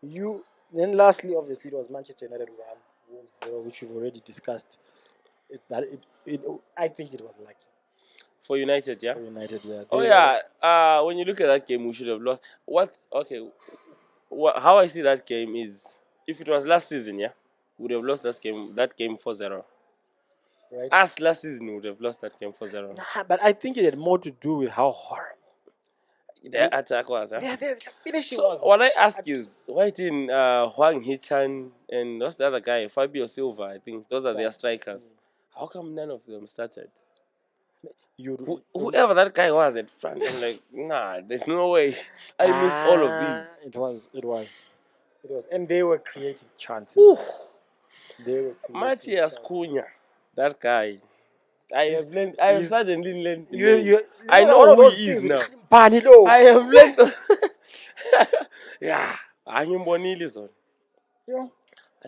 Yeah. Then lastly, obviously, it was Manchester United 1, Wolves 0, which we've already discussed. I think it was lucky. For United, yeah? For United, yeah. Oh, yeah. When you look at that game, we should have lost. How I see that game is, if it was last season, yeah, we would have lost that game 4-0. Right? Us last season, we would have lost that game 4-0. Nah, but I think it had more to do with how horrible their attack was. the finishing So was. what I ask is, why didn't Huang Hichan and what's the other guy, Fabio Silva, I think, those are their strikers. How come none of them started? Whoever that guy was at front, I'm like, nah, there's no way. I missed all of these. It was. And they were creating chances. They were creating Matthias chances. Cunha, that guy. I have suddenly learned the name. You I know who he is now. I have learned. Yeah, I'm Bonili son. Yeah.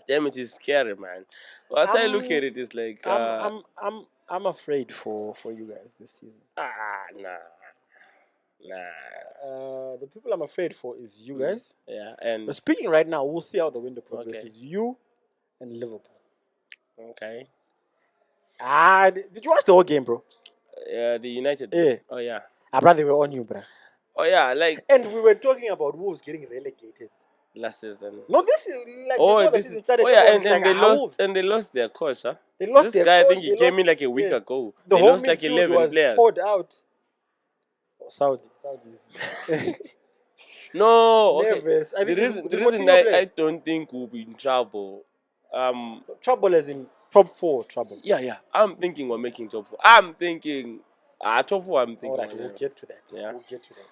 Damn, it is scary, man. What I look at it is like, I'm afraid for you guys this season. Nah. The people I'm afraid for is you guys. Yeah, and but speaking right now, we'll see how the window progresses. You and Liverpool. Okay. Did you watch the whole game, bro? The United. Yeah. Oh yeah. Brother, they were on you, bro. Oh yeah, like. And we were talking about Wolves getting relegated Last season. No, this is like before the season started. Oh yeah, and like, they lost. And they lost their coach, huh? They lost this their guy. coach, I think he came in like a week ago. The they whole lost like 11 was players. Poured out. Saudis. No, okay. Nervous. The reason I don't think we'll be in trouble. Trouble as in top 4 trouble. Yeah. I'm thinking we're making top 4. I'm thinking top 4. I'm thinking. All right, we'll get to that. Yeah. We'll get to that.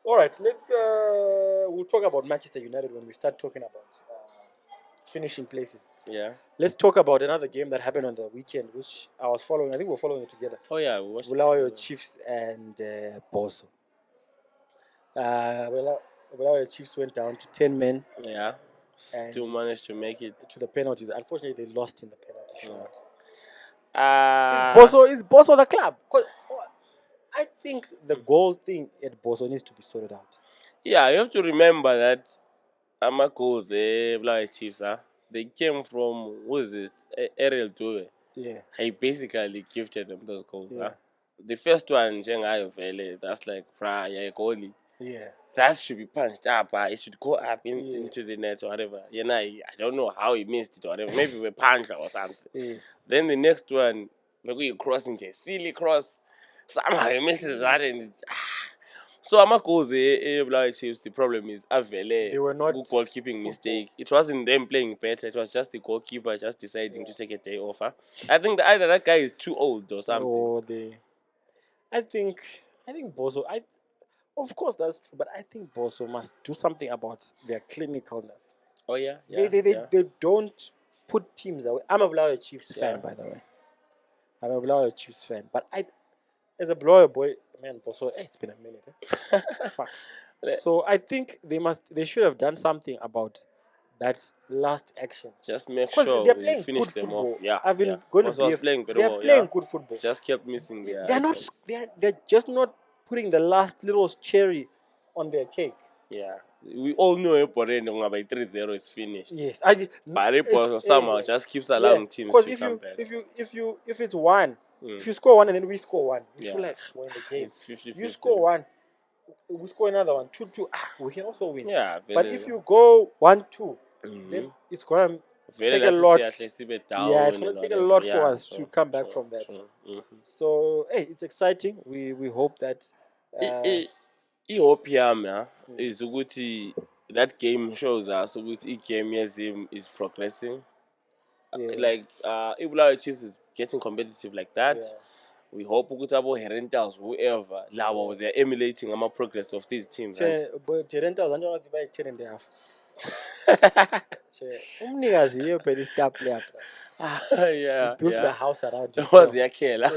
All right, we'll talk about Manchester United when we start talking about finishing places. Yeah. Let's talk about another game that happened on the weekend, which I was following. I think we're following it together. Oh yeah, we watched Bulawayo Chiefs and Boso. Bulawayo Chiefs went down to 10 men. Yeah. Still managed to make it to the penalties. Unfortunately, they lost in the penalty shootout. Is Boso the club? I think the goal thing at Boso needs to be sorted out. Yeah, you have to remember that Amako's Bulawayo Chiefs, they came from, Ariel Dube. Yeah. He basically gifted them those goals. Yeah. The first one, that's like, goalie. Yeah. That should be punched up. It should go up into the net or whatever. I don't know how he missed it or whatever. Maybe we punched or something. Yeah. Then the next one, maybe you cross into a silly cross. Somehow he misses that. And so Amako's Bulawayo Chiefs, the problem is they were not good goalkeeping mistake. It wasn't them playing better. It was just the goalkeeper just deciding to take a day off. I think either that guy is too old or something. I think Boso. Of course, that's true. But I think Boso must do something about their clinicalness. Oh yeah, They, yeah, they, they, yeah, they don't put teams away. I'm a Blair Chiefs yeah. fan, by the way. I'm a Blair Chiefs fan. But as a Blair boy, man, Boso, it's been a minute. Fuck. So I think they should have done something about that last action. Just make Because sure they're we playing finish good them off. football. Yeah, I've yeah. been going to Also, was BF. playing very They're well. Yeah, playing good football. just kept missing their They're not. items. They're just not putting the last little cherry on their cake. Yeah, we all know Eporeno by 3-0 is finished. Yes, But Epo somehow just keeps allowing teams because to come back. if it's one, if you score one and then we score one, we feel like we're in the game. It's 50-50. You score one, we score another one, 2-2. We can also win. Yeah, but if you go 1-2, then it's gonna take a lot. Yeah, it's gonna take a lot for us to come back from that. So hey, it's exciting. We hope that. I-hope yami is ukuthi that game shows us ukuthi i-game yazim is progressing. Like Ibulawa Chiefs is getting competitive like that. Yeah. We hope ukuthi abo-Herentals, whoever, lawo they're emulating ama progress of these teams. But Herentals anjengokuthi bayi 10 and a half. Umnikazi yiyo phela i-star player. Yeah, he built yeah. the house around himself. Was yakhela.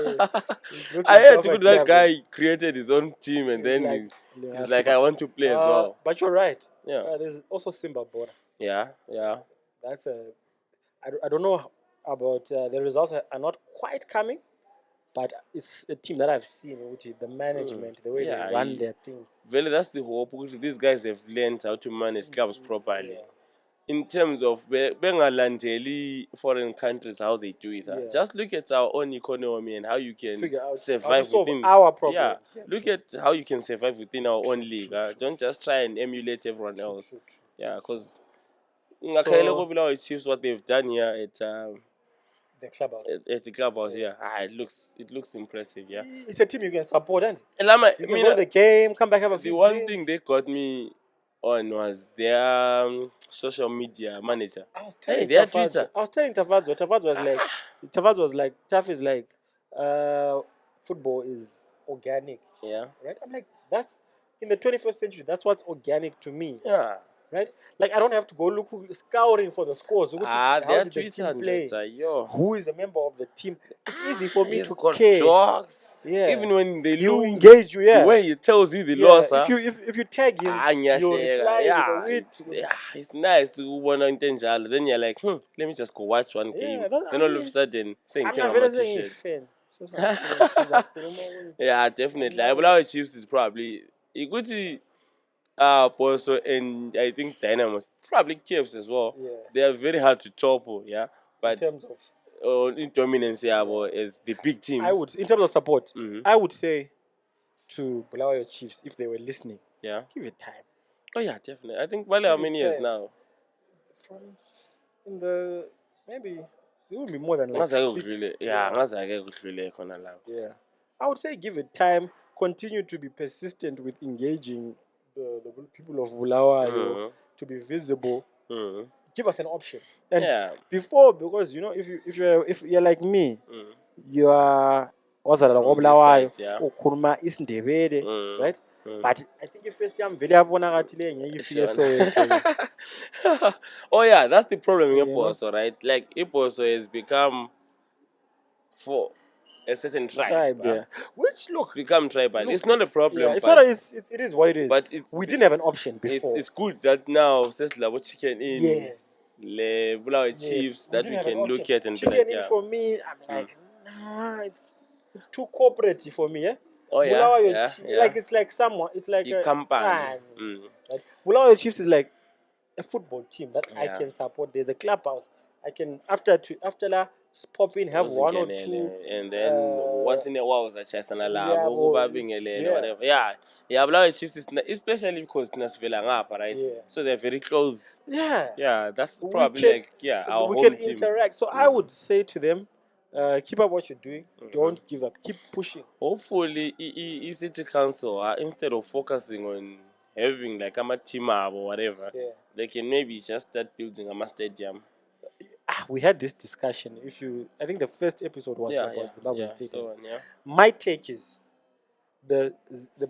I heard that guy created his own team and then he's like, I want to play as well. But you're right. Yeah. There's also Simba Bora. Yeah, yeah. That's I don't know about the results are not quite coming, but it's a team that I've seen with the management, the way they run their things. Really, that's the hope. These guys have learned how to manage clubs properly. Yeah. In terms of bengalandeli foreign countries, how they do it. Just look at our own economy and how you can survive within our problems. Yeah, look at how you can survive within our own league. Don't just try and emulate everyone else. True. Yeah, because Chiefs, what they've done here at the clubhouse. At the clubhouse, it looks impressive. Yeah, it's a team you can support, and you can go to the game, come back, have a few The one thing they got me on was their social media manager. I was telling Twitter. I was telling Tavads was like, Taf is like, football is organic. Yeah. Right? I'm like, that's in the 21st century. That's what's organic to me. Yeah. Right? Like I don't have to go scouring for the scores. How did the team play? Who is a member of the team? It's easy for me to care. Jokes. Yeah. Even when they lose, engage you. The way he tells you the loss. If you tag him, you reply it's nice to wanna intention. Then you're like, let me just go watch one game. Then all of a sudden, saying I'm not a fan. Yeah, definitely. Ibulawa Chiefs is probably a good. Poso and I think Dynamos, probably Caps as well. Yeah. They are very hard to topple, but in terms of in dominance, as the big teams. In terms of support, I would say to Bulawayo Chiefs, if they were listening, give it time. Oh yeah, definitely. I think how many years now? Maybe it will be more than like 6. Yeah. I would say give it time. Continue to be persistent with engaging the people of Bulawayo to be visible. Give us an option. And before, because if you're like me, you are Bulawayo, Kurma is Ndebele, right? But I think if you're very oh yeah, that's the problem in Eposo, right? Like Eposo has become for a certain tribe. Which become tribal. It's not a problem. It is what it is. But we didn't have an option before. It's good that now says what chicken in. Yes. Le Bulawayo Chiefs that we can look at and chicken in for me. I'm like, nah, it's too corporate for me. Oh yeah. Like it's like someone. It's like a company. Like Bulawayo Chiefs is like a football team that I can support. There's a clubhouse. I can after just pop in, have one or two, and then once in a while was a chest and a lab, whatever. Yeah, Bulawayo Chiefs is especially because Nasvela ngapa, right? Yeah. So they're very close. Yeah, that's probably our we home can team. Interact. So I would say to them, keep up what you're doing. Don't give up. Keep pushing. Hopefully, City Council, instead of focusing on having like a team up or whatever, they can maybe just start building a stadium. We had this discussion. I think the first episode was about Zimbabwe Stadium. So, my take is the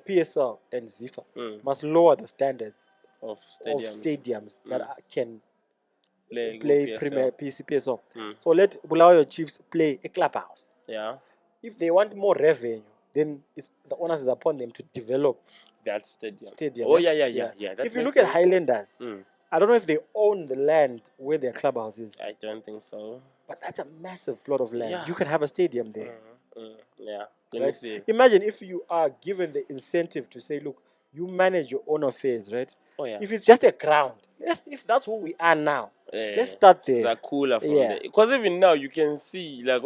PSL and ZIFA must lower the standards of of stadiums. stadiums that can Play play PSL. Premier PSL. So let Bulawayo Chiefs play a clubhouse. Yeah, If they want more revenue, then the onus is upon them to develop that stadium. Oh yeah. That if you makes look sense. at Highlanders, I don't know if they own the land where their clubhouse is, I don't think so. but that's a massive plot of land. Yeah. You can have a stadium there. Yeah. Let me Right? see. Imagine if you are given the incentive to say, look, you manage your own affairs, right? Oh yeah. If it's just a ground, if that's who we are now, let's start there. Cooler from Yeah. there. Because even now you can see like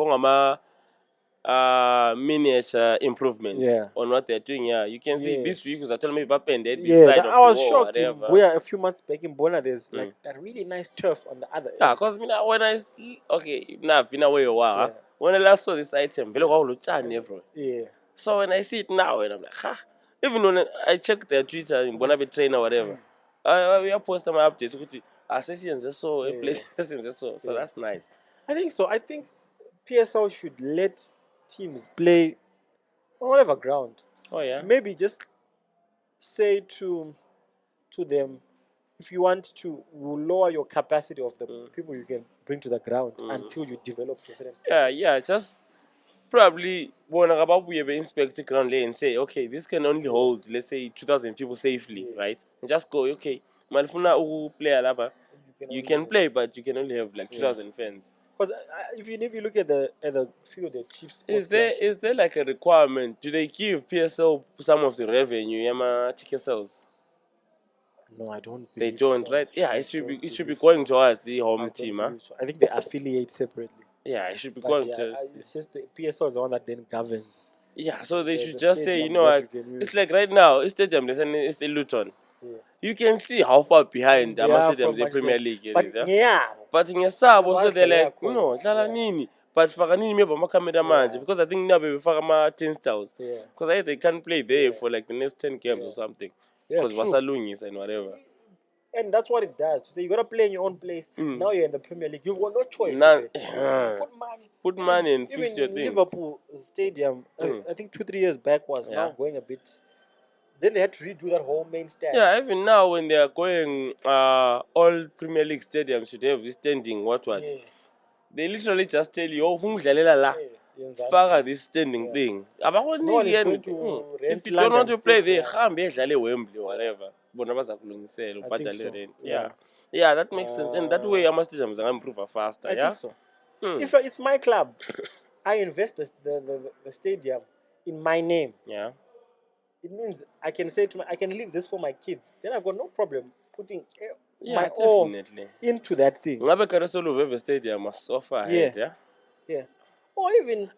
miniature improvements Yeah. on what they're doing. Yeah, you can see this Yes. week was telling me Bappende this Yeah, side of I the was wall, shocked in whatever. Boya a few months back in Bona. There's like a really nice turf on the other Yeah, end. because when now I've been away a while. Yeah. When I last saw this item, very everywhere. Yeah. So when I see it now, and I'm like, ha. Even when I check their Twitter in Bonabe train or whatever, we are posting my updates. Assessing so, so that's nice. I think so. I think PSL should let teams play on whatever ground. Oh yeah. Maybe just say to them, if you want to, we'll lower your capacity of the people you can bring to the ground until you develop to a certain extent. Yeah, just probably when we inspect the ground lane and say, okay, this can only hold, let's say, 2,000 people safely, right? And just go, okay, Malfuna play alaba. You can play, but you can only have like 2,000 fans. Because if you look at the field, the Chiefs. Is there like a requirement? Do they give PSL some of the revenue, Yama ticket sales? No, I don't. They Believe don't, so. right? Yeah, it should be going towards the home team. So. I think they affiliate separately. Yeah, it should be But going yeah, to. it's just the PSL is the one that then governs. Yeah, so they should the just say, you stadiums know that what? you can It's use. like right now, it's stadium, it's a Luton. Yes. You can see how far behind the They are stadiums from the Premier League But is. yeah, But in Yasab also they're Abadlala like, yakhona. no, dlala nini. But Faganini maybe makamera manje because I think now baby Fagama 10 styles. Yeah. Because they can't play there for like the next 10 games or something. Yeah, Because true. Vasalungis and whatever. And that's what it does. So you gotta play in your own place. Now you're in the Premier League. You've got no choice. Put money and Even fix your things. Liverpool Stadium, I think 2-3 years back was now going a bit. Then they had to redo that whole main stand. Yeah, even now when they are going, all Premier League stadiums should have this standing what. Yes. They literally just tell you, oh, la. Faka this standing thing. No one is going to rent if you don't want to play there, Stadium. hambe Wembley or whatever. Bona bazakulungisela I think so. ubhadale rent. Yeah, that makes sense. And that way ama stadiums are improve faster, I yeah? think so. If it's my club, I invest the stadium in my name. Yeah. It means I can say I can leave this for my kids. Then I've got no problem putting my definitely all into that thing. Ngabe Carousel of Stadium must offer ahead, yeah? Yeah. Or even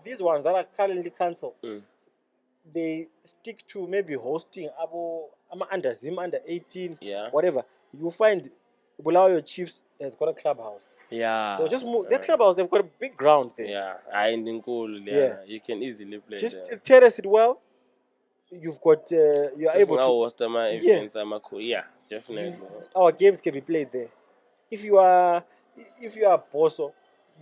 these ones that are currently cancelled. They stick to maybe hosting under 18, whatever. You find Bulawayo Chiefs has got a clubhouse. Yeah. They'll just move. Their clubhouse, they've got a big ground there. Yeah. In cool, yeah. You can easily play just there. terrace it well. You've got you're able to. Yeah, definitely. Our games can be played there. If you are a bosso,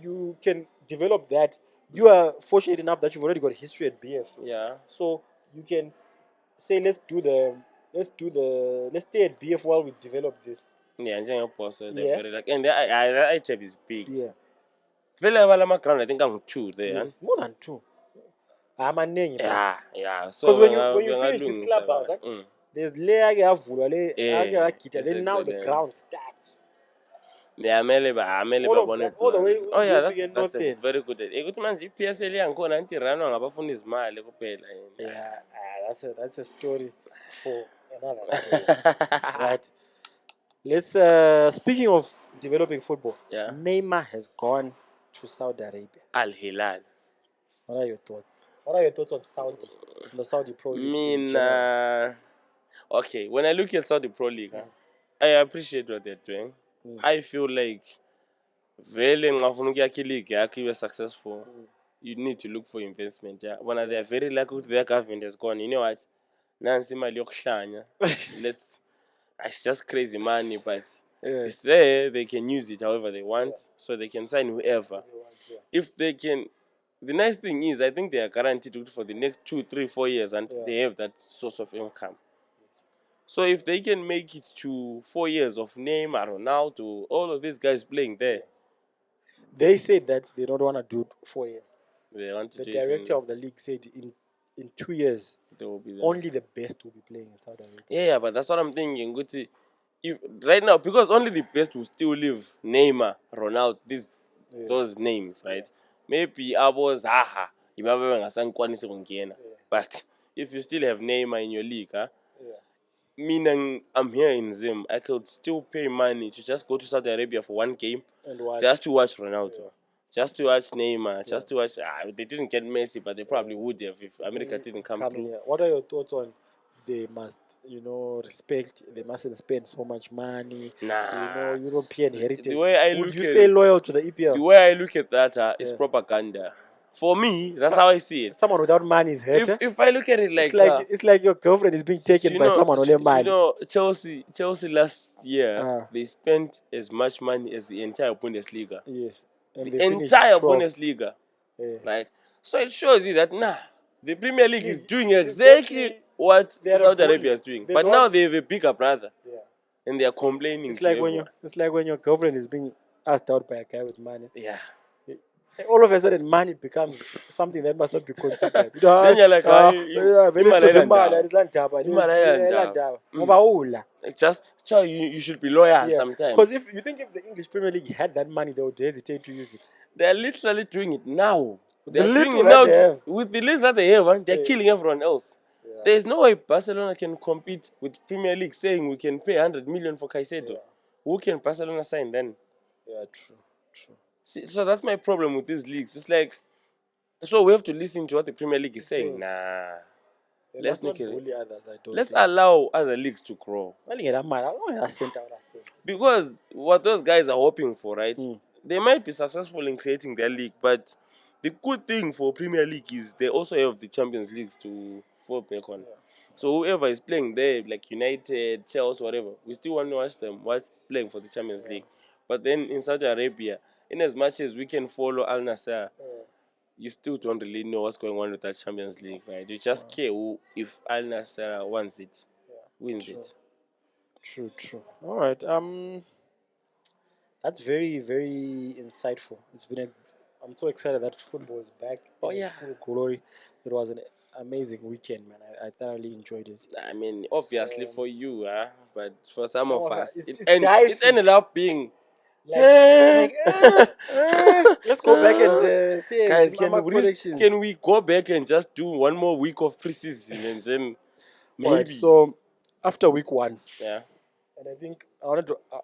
you can develop that. You are fortunate enough that you've already got history at BF. Yeah. So you can say let's stay at BF while we develop this. Yeah, very like, and the ITEP is big. Yeah. Very level ground, I think I'm 2 there. Yes, more than 2. I'm a name. Yeah. So because when you finish this clubhouse, there's then now the ground starts. Yeah, all the way. Oh yeah, that's a very good idea. Ukuthi manje iPSL yangikhona anti run ngabafuna izimali kuphela. Yeah, that's a story for another day. Right. Let's speaking of developing football. Yeah. Neymar has gone to Saudi Arabia. Al Hilal. What are your thoughts? What are your thoughts on Saudi? The Saudi Pro League? Okay, when I look at Saudi Pro League, I appreciate what they're doing. I feel like vele ngafuna ukuyakha league yakho ibe successful, you need to look for investment. Yeah, when they are very lucky with their government has gone. You know what? Nansi imali yokuhlanya. It's just crazy money, but it's there. They can use it however they want, so they can sign whoever. If they can the nice thing is, I think they are guaranteed for the next 2, 3, 4 years, and they have that source of income. So if they can make it to 4 years of Neymar, Ronaldo, all of these guys playing there, they said that they don't want to do 4 years. they want to The do director it of the league said in 2 years, they will be there. only the best will be playing in Saudi Arabia. Yeah, but that's what I'm thinking. If right now, because only the best will still live, Neymar, Ronaldo, those names, right? Maybe Abo Zaha, but if you still have Neymar in your league, meaning I'm here in Zim, I could still pay money to just go to Saudi Arabia for one game, And watch. just to watch Ronaldo, just to watch Neymar, just to watch. They didn't get Messi, but they probably would have if America didn't come through. Here. What are your thoughts on? They must, respect. They mustn't spend so much money. Nah, European heritage. The way I Would look you at stay it, loyal to the EPL? the way I look at that is propaganda. For me, that's how I see it. Someone without money is hurt. If I look at it like it's like your girlfriend is being taken by someone with money. Chelsea last year they spent as much money as the entire Bundesliga. Yes, and the entire Bundesliga. Right. So it shows you that the Premier League is doing exactly what Saudi Arabia is doing, but now they have a bigger brother. And they are complaining. It's like when your girlfriend is being asked out by a guy with money. Yeah. All of a sudden, money becomes something that must not be considered. Then you're like, you should be loyal sometimes. Because if you think if the English Premier League had that money, they would hesitate to use it. They are literally doing it now. They are doing it now with the league that they have, they're killing everyone else. Yeah. There's no way Barcelona can compete with Premier League saying we can pay 100 million for Caicedo. Yeah. Who can Barcelona sign then? Yeah, true. See, so that's my problem with these leagues. It's like, so we have to listen to what the Premier League is saying. Nah. Let's not bully others. Let's allow other leagues to grow. Because what those guys are hoping for, right? They might be successful in creating their league, but the good thing for Premier League is they also have the Champions League to fall back on. Yeah. So whoever is playing there, like United, Chelsea, whatever, we still want to watch them playing for the Champions League. But then in Saudi Arabia, in as much as we can follow Al Nassr, you still don't really know what's going on with that Champions League, right? You just care if Al Nassr wants it, wins it. True. All right. That's very, very insightful. I'm so excited that football is back. Oh yeah, full glory. It was an amazing weekend, man. I thoroughly enjoyed it. I mean, obviously for you, but for some of us, it ended up being. Let's go back and see. Guys, can we go back and just do one more week of preseason and then maybe? Right, so after week 1, and I think I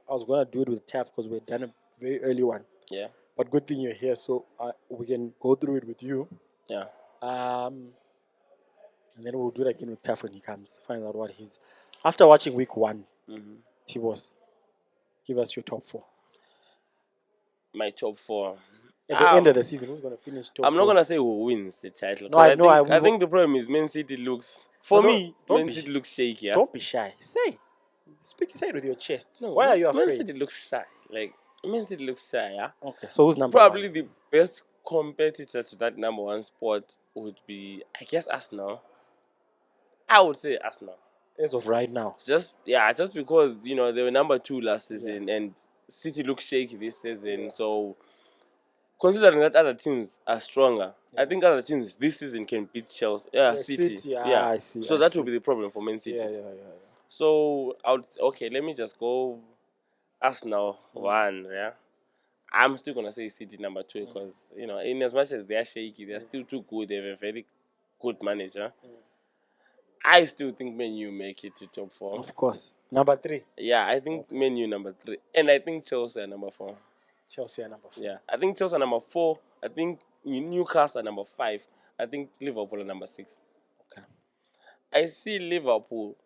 was gonna do it with TAF because we had done a very early one. Yeah. But good thing you're here, so we can go through it with you. Yeah. And then we'll do it again with TAF when he comes. Find out what he's. After watching week 1, Tibos, give us your top 4. My top 4. At the end of the season, who's going to finish top 4? I'm not going to say who wins the title. No, I think the problem is Man City looks... For me, Man City looks shaky. Don't be shy. Say it with your chest. No, why are you afraid? Man City looks shy. Man City looks shy, yeah? Okay, so who's number Probably 1? the best competitor to that number 1 spot would be, I guess, Arsenal. I would say Arsenal. As of right now. Just because, they were number 2 last season and City looks shaky this season. So, considering that other teams are stronger, I think other teams this season can beat Chelsea. City. I see. So that will be the problem for Man City. Yeah. So, let me just go Arsenal 1, yeah. I'm still going to say City number 2 because, in as much as they are shaky, they're still too good. They have a very good manager. I still think Man U make it to top 4. Of course. Number 3? Yeah, I think Man U number 3. And I think Chelsea are number 4. Chelsea are number 4. Yeah, I think Chelsea are number 4. I think Newcastle are number 5. I think Liverpool are number 6. Okay. I see Liverpool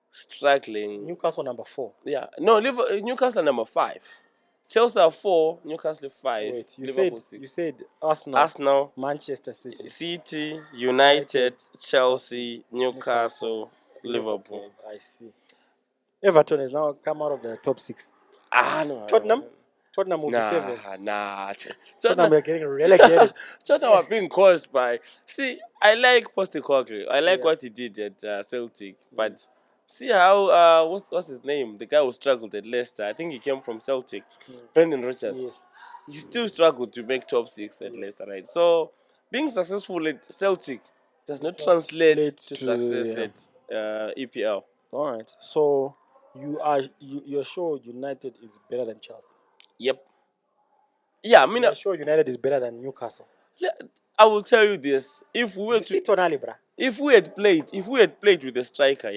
struggling. Newcastle number 4. Yeah. No, Newcastle are number 5. Chelsea are 4, Newcastle 5. Wait, Liverpool 6. You said Arsenal, Manchester City, United, Chelsea, Newcastle, Liverpool. I see. Everton has now come out of the top 6. No. Tottenham? Tottenham will be 7. Nah. Tottenham are getting relegated. Tottenham are being caused by. See, I like Postecoglou. I like what he did at Celtic, but see how what's his name? The guy who struggled at Leicester. I think he came from Celtic. Brendan Rodgers. Yes. He still struggled to make top 6 at Leicester, right? So being successful at Celtic does not translate to success at EPL. All right. So you're sure United is better than Chelsea? Yep. Yeah, I mean, You're sure United is better than Newcastle? I will tell you this: if we were You see Tonali, bruh. if we had played with a striker,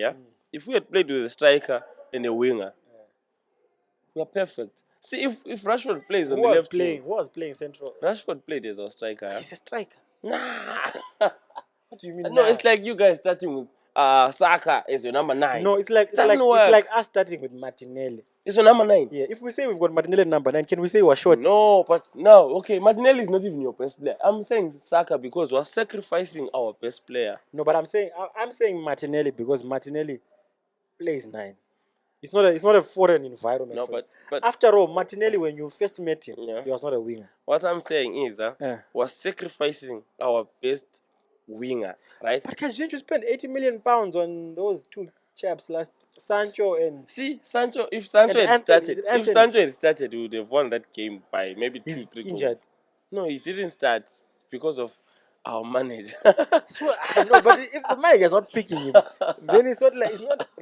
if we had played with a striker and a winger, we are perfect. See, if Rashford plays on the left wing, who was playing central? Rashford played as a striker. Yeah? He's a striker. Nah. What do you mean? No, it's like you guys starting with Saka as your number 9. No, it's like us starting with Martinelli. It's your number 9. Yeah, if we say we've got Martinelli number 9, can we say we're short? No, but no, okay, Martinelli is not even your best player. I'm saying Saka because we're sacrificing our best player. No, but I'm saying Martinelli because Martinelli plays 9. It's not a foreign environment. No, but after all, Martinelli, when you first met him, he was not a winger. What I'm saying is we're sacrificing our best winger, right? But because you spent 80 million pounds on those two chaps last, Sancho and Sancho. If Sancho had started, we would have won that game by maybe 2-3 injured. goals. No, he didn't start because of our manager. So I know, but if the manager is not picking him, then it's not like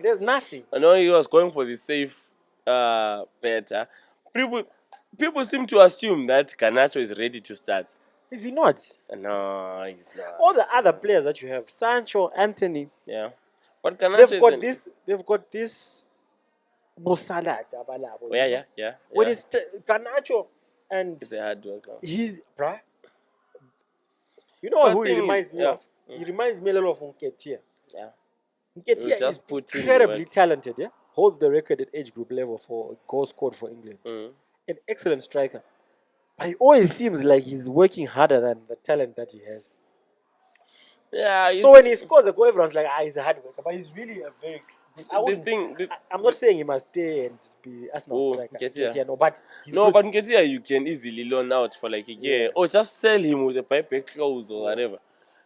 there's nothing. I know he was going for the safe bet. People seem to assume that Garnacho is ready to start. Is he not? No, he's not. All the other players that you have, Sancho, Anthony. Yeah. But Garnacho they've got this Musala. Yeah. When it's Garnacho and he's a hard worker. Bruh. You know who he reminds me of? He reminds me a little of Nketiah. Yeah. Nketiah is incredibly talented, yeah? Holds the record at age group level for goals scored for England. An excellent striker. But he always seems like he's working harder than the talent that he has. Yeah. So when he scores a goal, everyone's like, he's a hard worker. But he's really a very good. I'm not saying he must stay and be Arsenal striker. Nketiah, but Nketiah you can easily loan out for like a year. Or just sell him with a buyback clause or whatever.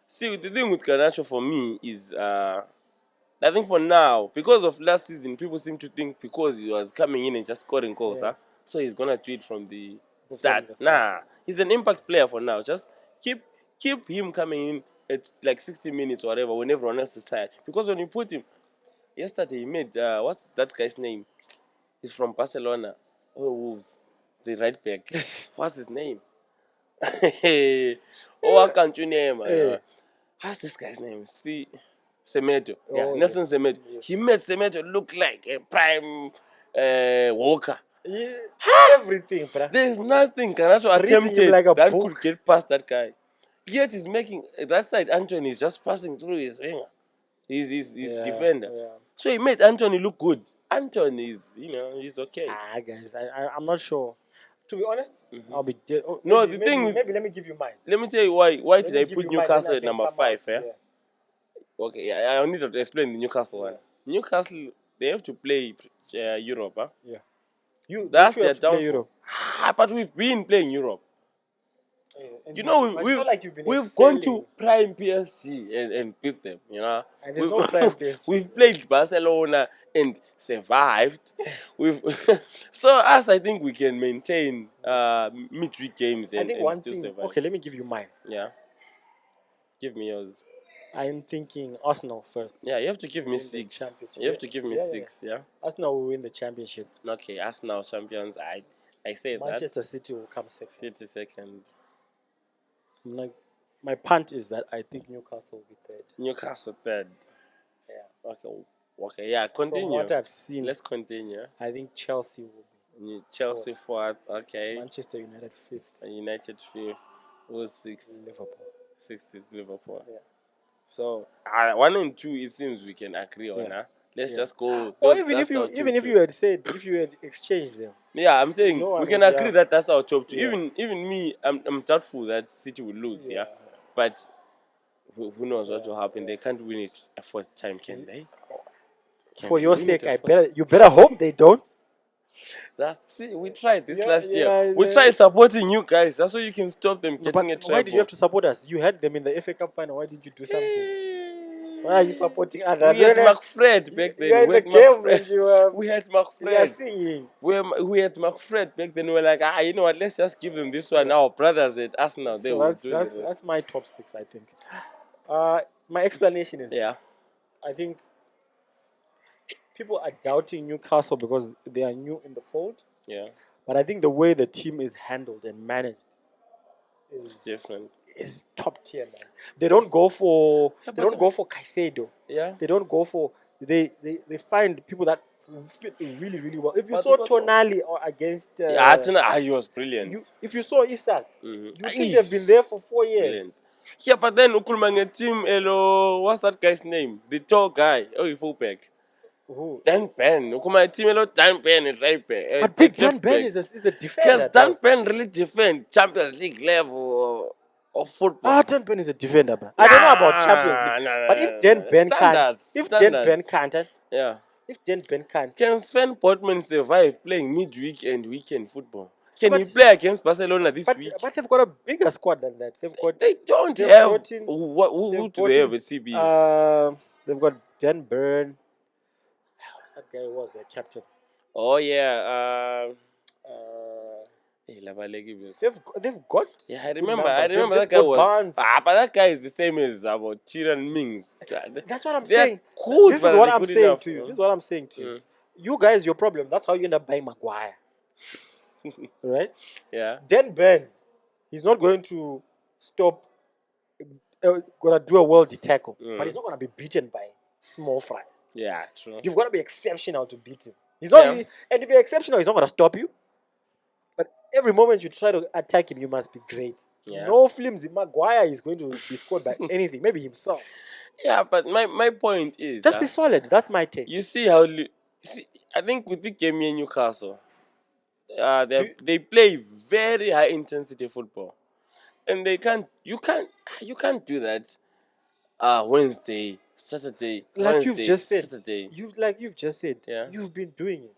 See, the thing with Garnacho for me is I think for now, because of last season, people seem to think because he was coming in and just scoring goals, so he's gonna do it from the start. Nah, he's an impact player for now. Just keep him coming in at like 60 minutes or whatever when everyone else is tired. Because when you put him, yesterday he made what's that guy's name? He's from Barcelona. Oh, Wolves, the right back. What's his name? I can't you name? What's this guy's name? See. Semedo. Nelson Semedo. Yes. He made Semedo look like a prime Walker. Yeah, everything, bruh. There's nothing Garnacho attempted like that could get past that guy. Yet he's making that side. Anthony is just passing through his winger. He's defender. Yeah. So he made Anthony look good. Anthony is, he's okay. Guys, I'm not sure. To be honest, I'll be dead. Maybe let me give you mine. Let me tell you why did I put Newcastle at number 5? Okay, I need to explain the Newcastle one. Newcastle, they have to play Europe, huh? Yeah. That's their downfall. But we've been playing Europe. We've gone to prime PSG and beat them, And there's no prime PSG. We've played Barcelona and survived. So I think we can maintain midweek games and still survive. Okay, let me give you mine. Yeah. Give me yours. I'm thinking Arsenal first. Yeah, you have to give me 6. You have to give me 6, yeah? Arsenal will win the championship. Okay, Arsenal champions. I say Manchester City will come second. City second. My punt is that I think Newcastle will be third. Newcastle third. Yeah. Okay, yeah, continue. From what I've seen, let's continue. I think Chelsea will be Chelsea fourth. Okay. Manchester United fifth. United fifth. Who's sixth? Liverpool. Sixth is Liverpool. Yeah. So 1 and 2, it seems we can agree on. Let's just go. Or even if you had exchanged them. Yeah, I'm saying we can agree that that's our top 2. Yeah. Even me, I'm doubtful that City will lose. Yeah. But who knows what will happen? They can't win it a fourth time, can they? For your sake, you better hope they don't. See, we tried this Yeah, last year. yeah, We yeah. tried supporting you guys. That's so you can stop them getting a But why did you have treble. to support us? You had them in the FA Cup final. Why did you do something? Why are you supporting others? We had McFred back You then. are in We the had game McFred. and you We had are McFred. singing. We had McFred back then. We were like, you know what? Let's just give them this one. Yeah. Our brothers at Arsenal, they So will do the rest. that's my top 6, I think. My explanation is, Yeah. I think people are doubting Newcastle because they are new in the fold. Yeah. But I think the way the team is handled and managed It's different. is top tier, man. They don't go for They don't go for Caicedo. Yeah. They don't go for they find people that fit really really well. If you But saw Tonali or against I don't know. He was brilliant. if you saw Isak, Mm-hmm. you think they've been there for 4 years. Brilliant. Yeah, but then Ukulmanga team, hello, what's that guy's name? The tall guy. Oh, he fullback. Who? Dan Ben. Ukulmanga team, hello, Dan Ben is right back. But Big Dan Ben is a defender. Because Dan Ben really defend Champions League level of football. Dan Ben is a defender, bro. I don't know about Champions League, but if Dan Ben can't, Yeah. if Dan Ben can't, Can Sven Botman survive playing midweek and weekend football? Can But- he play against Barcelona this week? but they've got a bigger squad than that. They've got They don't they've have. brought in- Who do they have at CB? they've got Dan Burn. What's that guy who was their captain? Oh yeah. Hey, They've got. Yeah, I good remember. numbers. I They've remember just that guy got was. Barnes. But that guy is the same as about Tyrann Mings. That's what I'm They're saying. good, This but is what they're I'm good saying enough, to you. no? This is what I'm saying to you. Mm. You guys, your problem. That's how you end up buying Maguire, right? Yeah. Dan Ben, he's not going to stop. Gonna do a worldy tackle, but he's not gonna be beaten by small fry. Yeah, true. You've got to be exceptional to beat him. He's not, Yeah. and if you're exceptional, he's not gonna stop you. But every moment you try to attack him, you must be great. Yeah. No flimsy. Maguire is going to be scored by anything, maybe himself. Yeah, but my point is Just be solid. That's my take. you see how I think with the game in Newcastle, they play very high intensity football, and you can't do that. Wednesday, Saturday, Like Wednesday, you've just said, Saturday. Yeah. You've been doing it.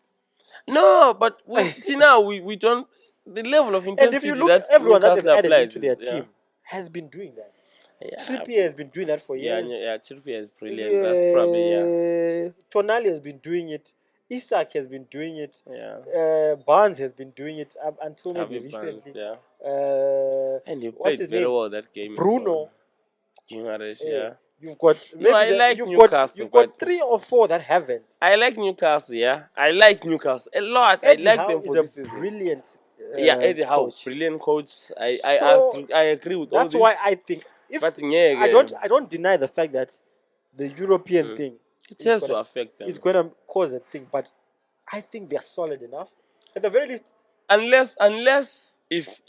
No, but till now we don't. The level of And intensity if you look, that everyone that they've Newcastle added applies into their is, team has been doing that. Yeah, Trippier has been doing that for years. Trippier is brilliant. That's probably Tonali has been doing it. Isak has been doing it. yeah. Barnes has been doing it up until maybe Harvey Barnes, recently. yeah. And he what's played his very name? well that game. Bruno. Guimaraes, yeah. You've got No, I like Newcastle, you've got but 3 or 4 that haven't. I like Newcastle, yeah. I like Newcastle a lot. Eddie I like Howe them for is this a season. brilliant Yeah, Eddie Howe, coach. brilliant coach. So, I agree with all this. That's why I think if But yeah, I don't deny the fact that the European thing it has to affect them. is going to cause a thing, but I think they're solid enough. At the very least, unless if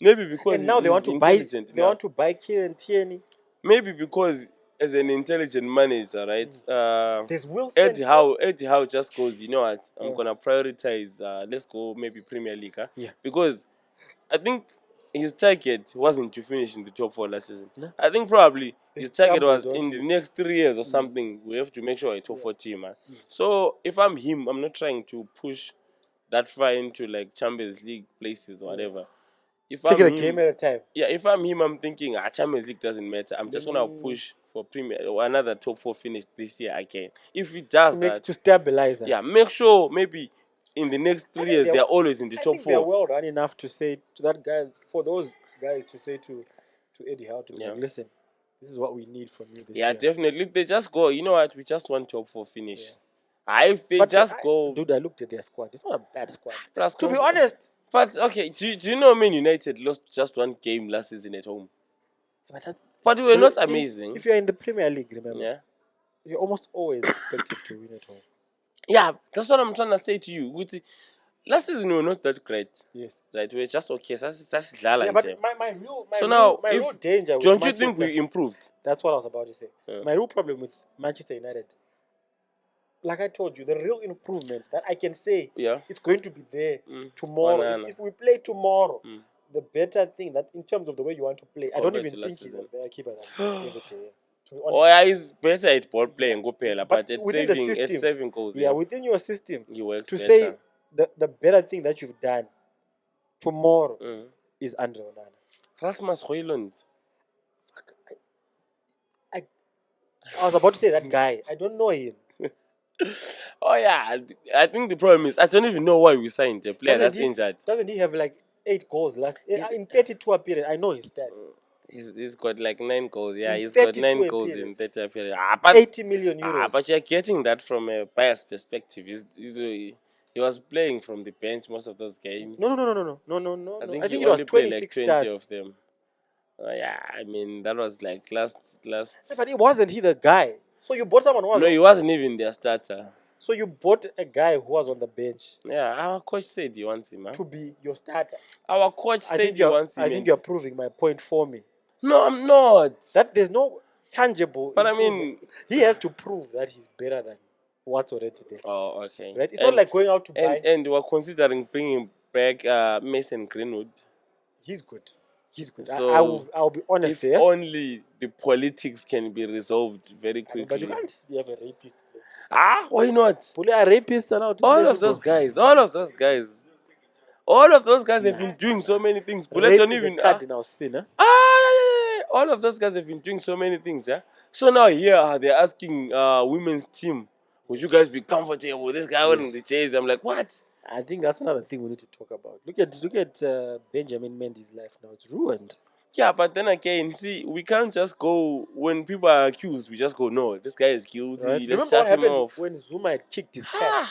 maybe because and now they want to buy Kieran Tierney. Maybe because as an intelligent manager, right? There's Wilson. Eddie Howe just goes, you know what? I'm gonna prioritize. Let's go maybe Premier League, huh? Yeah. Because I think his target wasn't to finish in the top 4 last season. No. I think probably his target was stumbled in onto the next 3 years or something. We have to make sure a top 4 team, man. So if I'm him, I'm not trying to push that far into like Champions League places or whatever. If Take I'm it a game at a time. Yeah, if I'm him, I'm thinking Champions League doesn't matter. I'm just gonna push for Premier or another top 4 finish this year again. If he does To stabilize us. yeah, make sure maybe in the next 3 years they're always in the top 4. They're well run enough to say to that guy, for those guys to say to Eddie Howe to be like, listen, this is what we need from you this year. Yeah, definitely. If they just go, you know what, we just want top 4 finish. Yeah. If they go, dude, I looked at their squad. It's not a bad squad. Plus, to be honest. But okay, do you know Man United lost just 1 game last season at home? But we were not amazing. If you're in the Premier League, remember, Yeah, you're almost always expected to win at home. Yeah, that's what I'm trying to say to you. Last season we were not that great. Yes. Right, we were just okay. Yeah, but my real danger with don't Manchester, you think we improved? That's what I was about to say. My real problem with Manchester United, like I told you, the real improvement that I can say it's going to be there tomorrow. If we play tomorrow, the better thing that in terms of the way you want to play, I don't even think he's a better keeper than David De Gea. To be honest. Oh, yeah, he's better at ball playing, Yeah. but at within the saving, system, at saving goals, yeah, within your system, he works to better. say the better thing that you've done tomorrow is Andre Onana. Rasmus Højlund. I was about to say that guy. I don't know him. Oh yeah, I think the problem is I don't even know why we signed a player that's injured. Doesn't he have like 8 goals in 32 appearances? I know his stats. He's got like 9 goals. Yeah, In he's got 9 32 goals in appearances. 30 appearances. But 80 million euros. but you're getting that from a biased perspective. He was playing from the bench most of those games. No. I think he he was only played 26 like 20 starts. of them. Yeah, I mean that was like last. Yeah, but it wasn't he the guy. So you bought someone who was No, he wasn't even their starter. So you bought a guy who was on the bench. Yeah, our coach said he wants him, huh? To be your starter. Our coach said he wants him. I think you're proving my point for me. No, I'm not. That there's no tangible. But I mean, he has to prove that he's better than what's already there. Oh, okay. Right? It's not like going out to buy. And we're considering bringing back Mason Greenwood. He's good. So I'll be honest if there. only the politics can be resolved very quickly. But you can't have a rapist play. Why not? Bully a rapist and out. All of those guys have been doing so many things. Rape don't even cardinal sin, huh? All of those guys have been doing so many things, yeah. So now here they're asking women's team, would you guys be comfortable with this guy wearing the jersey? I'm like, what? I think that's another thing we need to talk about. Look at Benjamin Mendy's life now; it's ruined. Yeah, but then again, see, we can't just go when people are accused. We just go, no, this guy is guilty. Right? Let's Remember shut what him happened off. when Zuma had kicked his cat?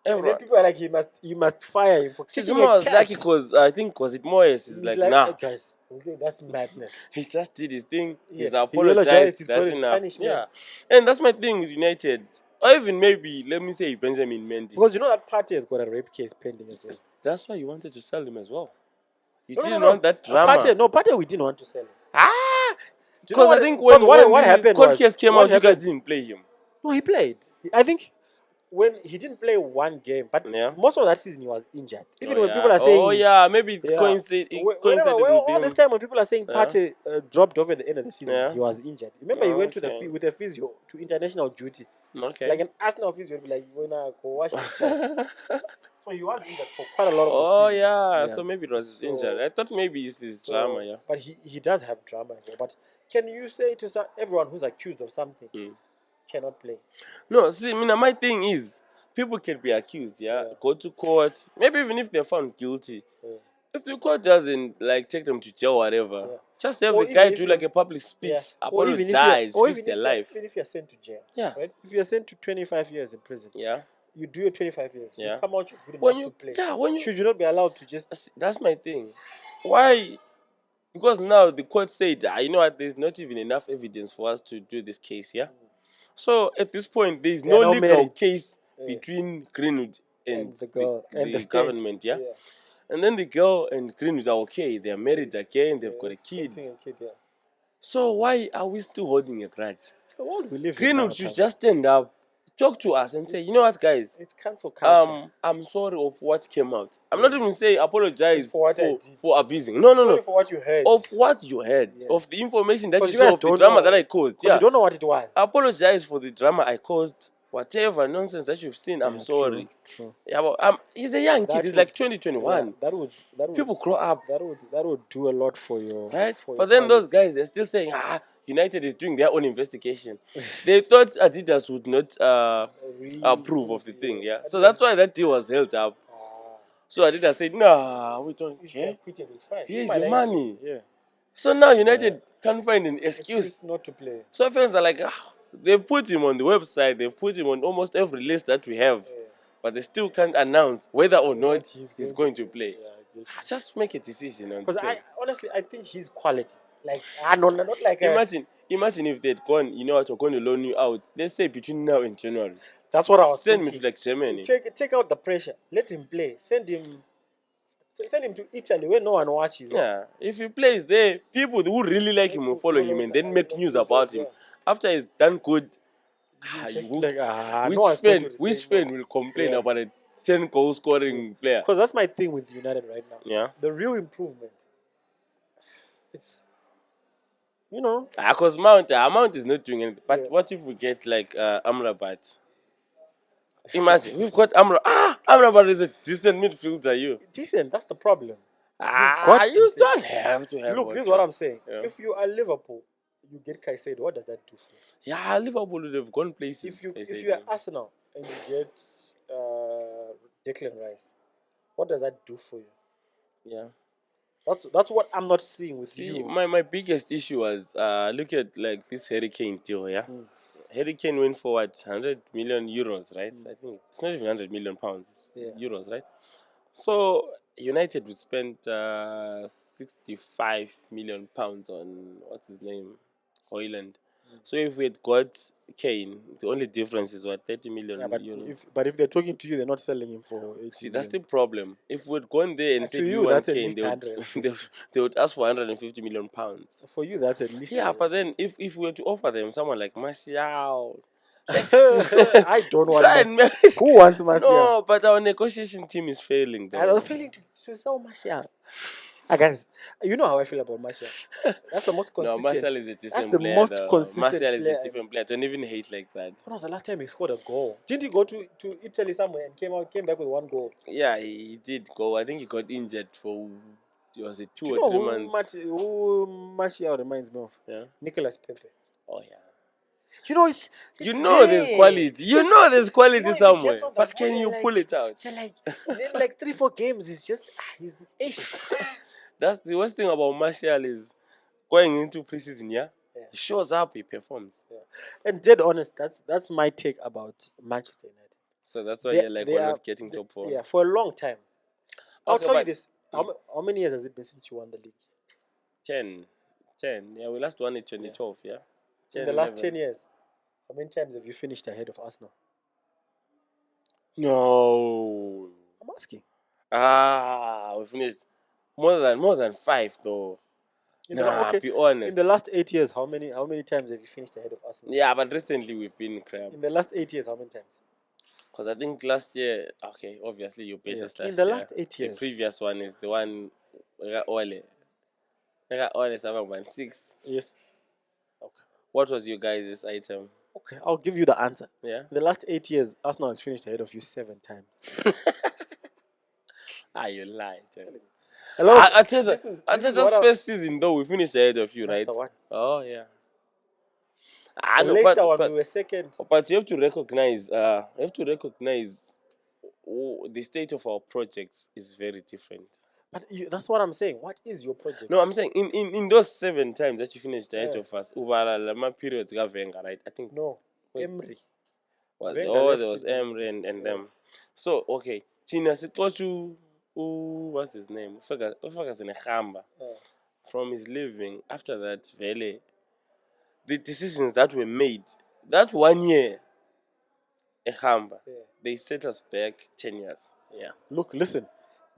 And then people are like, you must fire him for kicking Zuma was cat. lucky because I think was it Moyes? He's like, nah, guys, okay, that's madness. He just did his thing. Yeah. He's apologized. He's That's got enough. his Yeah, and that's my thing with United. Or even maybe let me say Benjamin Mendy. Because you know that party has got a rape case pending as well. That's why you wanted to sell him as well. You didn't want that drama. Party we didn't want to sell him. Because I think when what happened court case came out, you guys didn't play him. No, he played. I think when he didn't play one game, but most of that season he was injured. Even when people are saying, maybe it coincided with all him. the time when people are saying Partey dropped off at the end of the season, he was injured. Remember, he went with a physio to international duty. Okay. Like an Arsenal physio would be like, "When I go wash his face." So he was injured for quite a lot of the season. Yeah. So maybe it was his injury. I thought maybe it's his drama, yeah. But he does have drama as well. But can you say to everyone who's accused of something cannot play? No, see, my thing is people can be accused, go to court, maybe even if they're found guilty. If the court doesn't like take them to jail or whatever, just have the guy do like a public speech, apologize, fix their life. Even if you're sent to jail, right? If you're sent to 25 years in prison, you do your 25 years, you come out, you're good enough to play. Should you not be allowed to just? That's my thing. Why? Because now the court said, you know what? There's not even enough evidence for us to do this case, So at this point, there is no legal case between Greenwood and the government, And then the girl and Greenwood are okay. They're married again. They've got a kid. So why are we still holding a grudge? It's the world we live in. Greenwood should just stand up, talk to us, and say, you know what, guys? It's cancel culture. I'm sorry of what came out. I'm not even saying apologize for abusing. No. Sorry for what you heard. Of what you heard, of the information that you saw, of the drama that I caused. You don't know what it was. Apologize for the drama I caused. Whatever nonsense that you've seen, I'm sorry. True. Yeah, but he's a young kid. He's like 2021. That would people grow up. That would do a lot for you. Right. But then those guys, they're still saying, United is doing their own investigation. They thought Adidas would not approve of the thing. Yeah. So that's why that deal was held up. So Adidas said, nah, we don't care. Here's your money. Yeah. So now United can't find an excuse not to play. So fans are like, they've put him on the website, they've put him on almost every list that we have, but they still can't announce whether or not he's going to play. Just make a decision. Because honestly, I think he's quality. Like, not like imagine if they'd gone, you know what, we're going to loan you out. Let's say between now and January. That's what I was thinking. Send me to like Germany. Take out the pressure. Let him play. Send him to Italy where no one watches. Yeah. If he plays there, people who really like him will follow him and then make news about him. After he's done good, which fan will complain about a 10 goal scoring player? Because that's my thing with United right now. Yeah. The real improvement. You know. Because Mount is not doing anything. But Yeah. what if we get like Amrabat? Imagine we've got Amrabat is a decent midfielder. You Decent. That's the problem. You've got you decent. don't have to have. Look, this is what I'm saying. Yeah. If you are Liverpool, you get Caicedo. What does that do for you? Yeah, Liverpool would have gone places. If you are Arsenal and you get Declan Rice, what does that do for you? Yeah. That's what I'm not seeing with See, you. my biggest issue was look at like this Harry Kane deal, yeah. Harry Kane went for what, 100 million euros, right? I think it's not even 100 million pounds, it's euros, right? So United would spend 65 million pounds on what's his name, Hoyland. So if we had got Kane, the only difference is what, 30 million euros. But if they're talking to you, they're not selling him for 80 See, that's the problem. If we'd gone there and to said we you, want that's at Kane, least they would, 150. they would ask for 150 million pounds. For you, that's at least. Yeah, but then if we were to offer them someone like Martial, like, I don't want try and Martial. Who wants Martial? No, but our negotiation team is failing. I was failing to sell Martial. Guys, you know how I feel about Martial. That's the most consistent. No, Martial is a decent That's the player. most consistent Martial is player. a different player. Don't even hate like that. When was the last time he scored a goal? Didn't he go to Italy somewhere and came back with 1 goal? Yeah, he did go. I think he got injured for, was it 2 Do you or know 3 months? who Martial reminds me of? Yeah. Nicolas Pepe. Oh yeah. You know it's you know there. There's quality. You know there's quality if he somewhere. gets on the But ball, can you you're pull like- it out? You're like, then like 3-4 games, it's just he's ish. That's the worst thing about Martial is going into preseason. Yeah, he shows up, he performs. And dead honest, that's my take about Manchester United. So that's why you're like, we're not getting top 4. Yeah, for a long time. I'll Okay, tell you but- this. How many years has it been since you won the league? 10. Yeah, we last won it 2012. Yeah. In the last 10 years, how many times have you finished ahead of Arsenal? No. I'm asking. We finished more than 5 though. Be honest. In the last 8 years, how many times have you finished ahead of Arsenal? Yeah, but recently we've been crap. In the last 8 years, how many times? Because I think last year, okay, obviously you beat us last in the last 8 years. The previous one is the one Ole. Ole 7.6. Yes. Okay. What was your guys' item? Okay, I'll give you the answer. Yeah. In the last 8 years, Arsenal has finished ahead of you 7 times. You lied. Hello. I tell you, first season though we finished ahead of you, That's right? the one. Oh yeah. The Leicester one, we were second. But you have to recognize. The state of our projects is very different. But that's what I'm saying. What is your project? No, I'm saying in those 7 times that you finished ahead of us, Lama period Venga, right? I think no. Emery. There was Emery and them. So okay, Tina Sikochu, what's his name? Ferguson Khamba. From his leaving, after that, Vele, the decisions that were made, that 1 year, Khamba, they set us back 10 years. Yeah. Look, listen.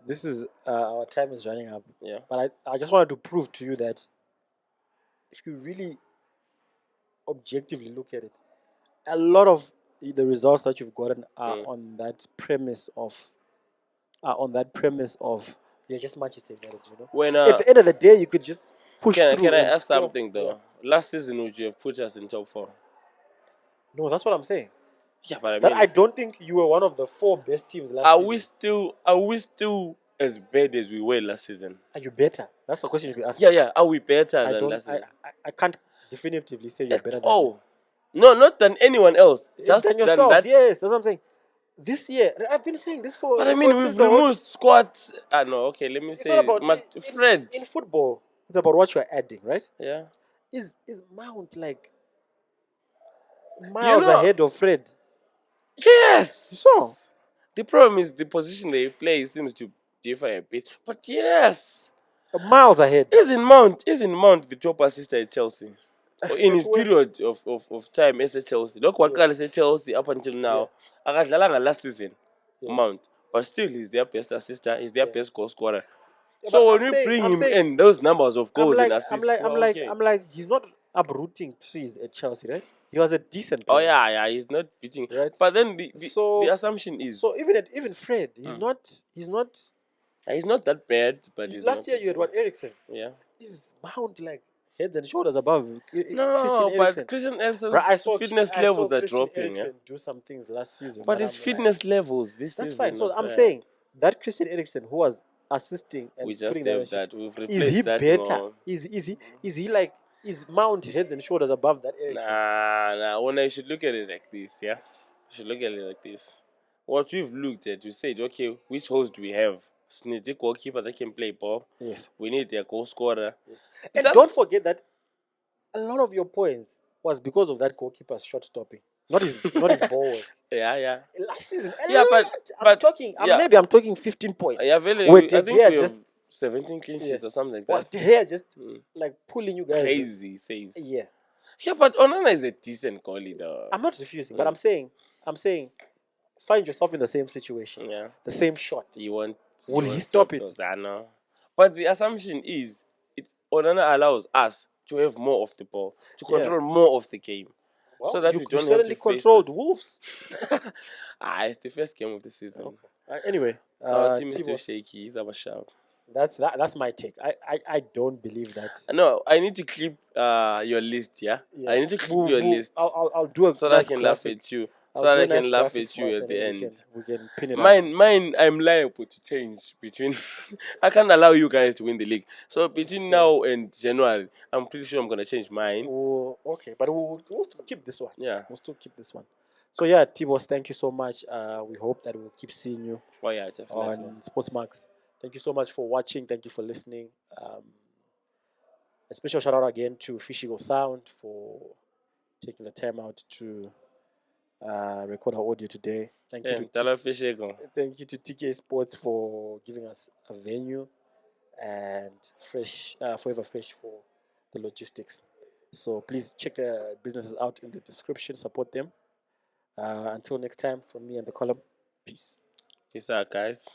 This is our time is running up. Yeah. But I just wanted to prove to you that if you really objectively look at it, a lot of the results that you've gotten are on that premise of you're just Manchester United, you know. When at the end of the day, you could just push through. Can I and ask score. something though? Last season, would you have put us in top 4? No, that's what I'm saying. Yeah, but I don't think you were one of the 4 best teams last season. Are we still as bad as we were last season? Are you better? That's the question you could ask. Yeah. Are we better than last season? I can't definitively say you're better than no, not than anyone else. Just than yourself. Yes, that's what I'm saying. This year, I've been saying this for. But I mean, we've removed squats. No, okay. Let me say, Fred. In football, it's about what you're adding, right? Yeah. Is Mount like miles ahead of Fred? Yes. So the problem is the position they play seems to differ a bit. But yes, miles ahead. Isn't Mount the top assist at Chelsea? In his period of time as a Chelsea. Look what Carlos at Chelsea up until now. Last season, Mount. But still, he's their best assister. He's their best goal scorer. Yeah, so when we bring him in, those numbers of goals and assists, I'm like, he's not uprooting trees at Chelsea, right? He was a decent player. Oh yeah, he's not beating. Right? But then the assumption is even Fred, he's not that bad. But last year you had what, Eriksen? Yeah. He's Mount like. heads and shoulders above Christian No, but Eriksen. Christian Bro, Eriksen's fitness levels are Christian dropping. Yeah? Eriksen do some things last season. But That his I'm like, fitness levels this that's season fine. So are I'm bad. saying that Christian Eriksen who was assisting and We just putting that have on shit, that. We've is replaced he that. better? No. Is he like is Mount heads and shoulders above that Eriksen? Nah. When I should look at it like this, yeah? You should look at it like this. What we've looked at, we said, okay, which holes do we have? Need a goalkeeper that can play ball. Yes. We need a goal scorer. Yes. And don't forget that a lot of your points was because of that goalkeeper's shot stopping, not his ball work. Yeah. Last season, maybe I'm talking 15 points. Yeah, With I De think Gea we just have 17 clean sheets or something like was that. De Gea just like pulling you guys Crazy saves. Yeah. Yeah, but Onana is a decent goalie though. I'm not refusing, but I'm saying, find yourself in the same situation. Yeah. The same shot. Will he stop it? Zano. But the assumption is Onana allows us to have more of the ball, to control more of the game. Well, so that you we don't certainly have to controlled face Wolves. it's the first game of the season. Okay. Anyway, Our team is still Tibos, shaky. He's our shout. that's my take. I don't believe that. No, I need to clip your list, yeah? I need to clip your list. I'll do a so nice that I can graphic. laugh at you. I'll So do that a I nice can laugh graphic at for you us at the end. we can pin it up. Mine, I'm liable to change between. I can't allow you guys to win the league. So between now and January, I'm pretty sure I'm gonna change mine. Oh, okay, but we'll still keep this one. Yeah, we'll still keep this one. So yeah, Tibos, thank you so much. We hope that we'll keep seeing you. Oh yeah, definitely. On Sportsmax. Thank you so much for watching. Thank you for listening. A special shout out again to Fishigo Sound for taking the time out to record our audio today. Thank you to TK Sports for giving us a venue and Forever Fresh for the logistics. So please check the businesses out in the description. Support them. Until next time, from me and the column. Peace. Peace out, guys.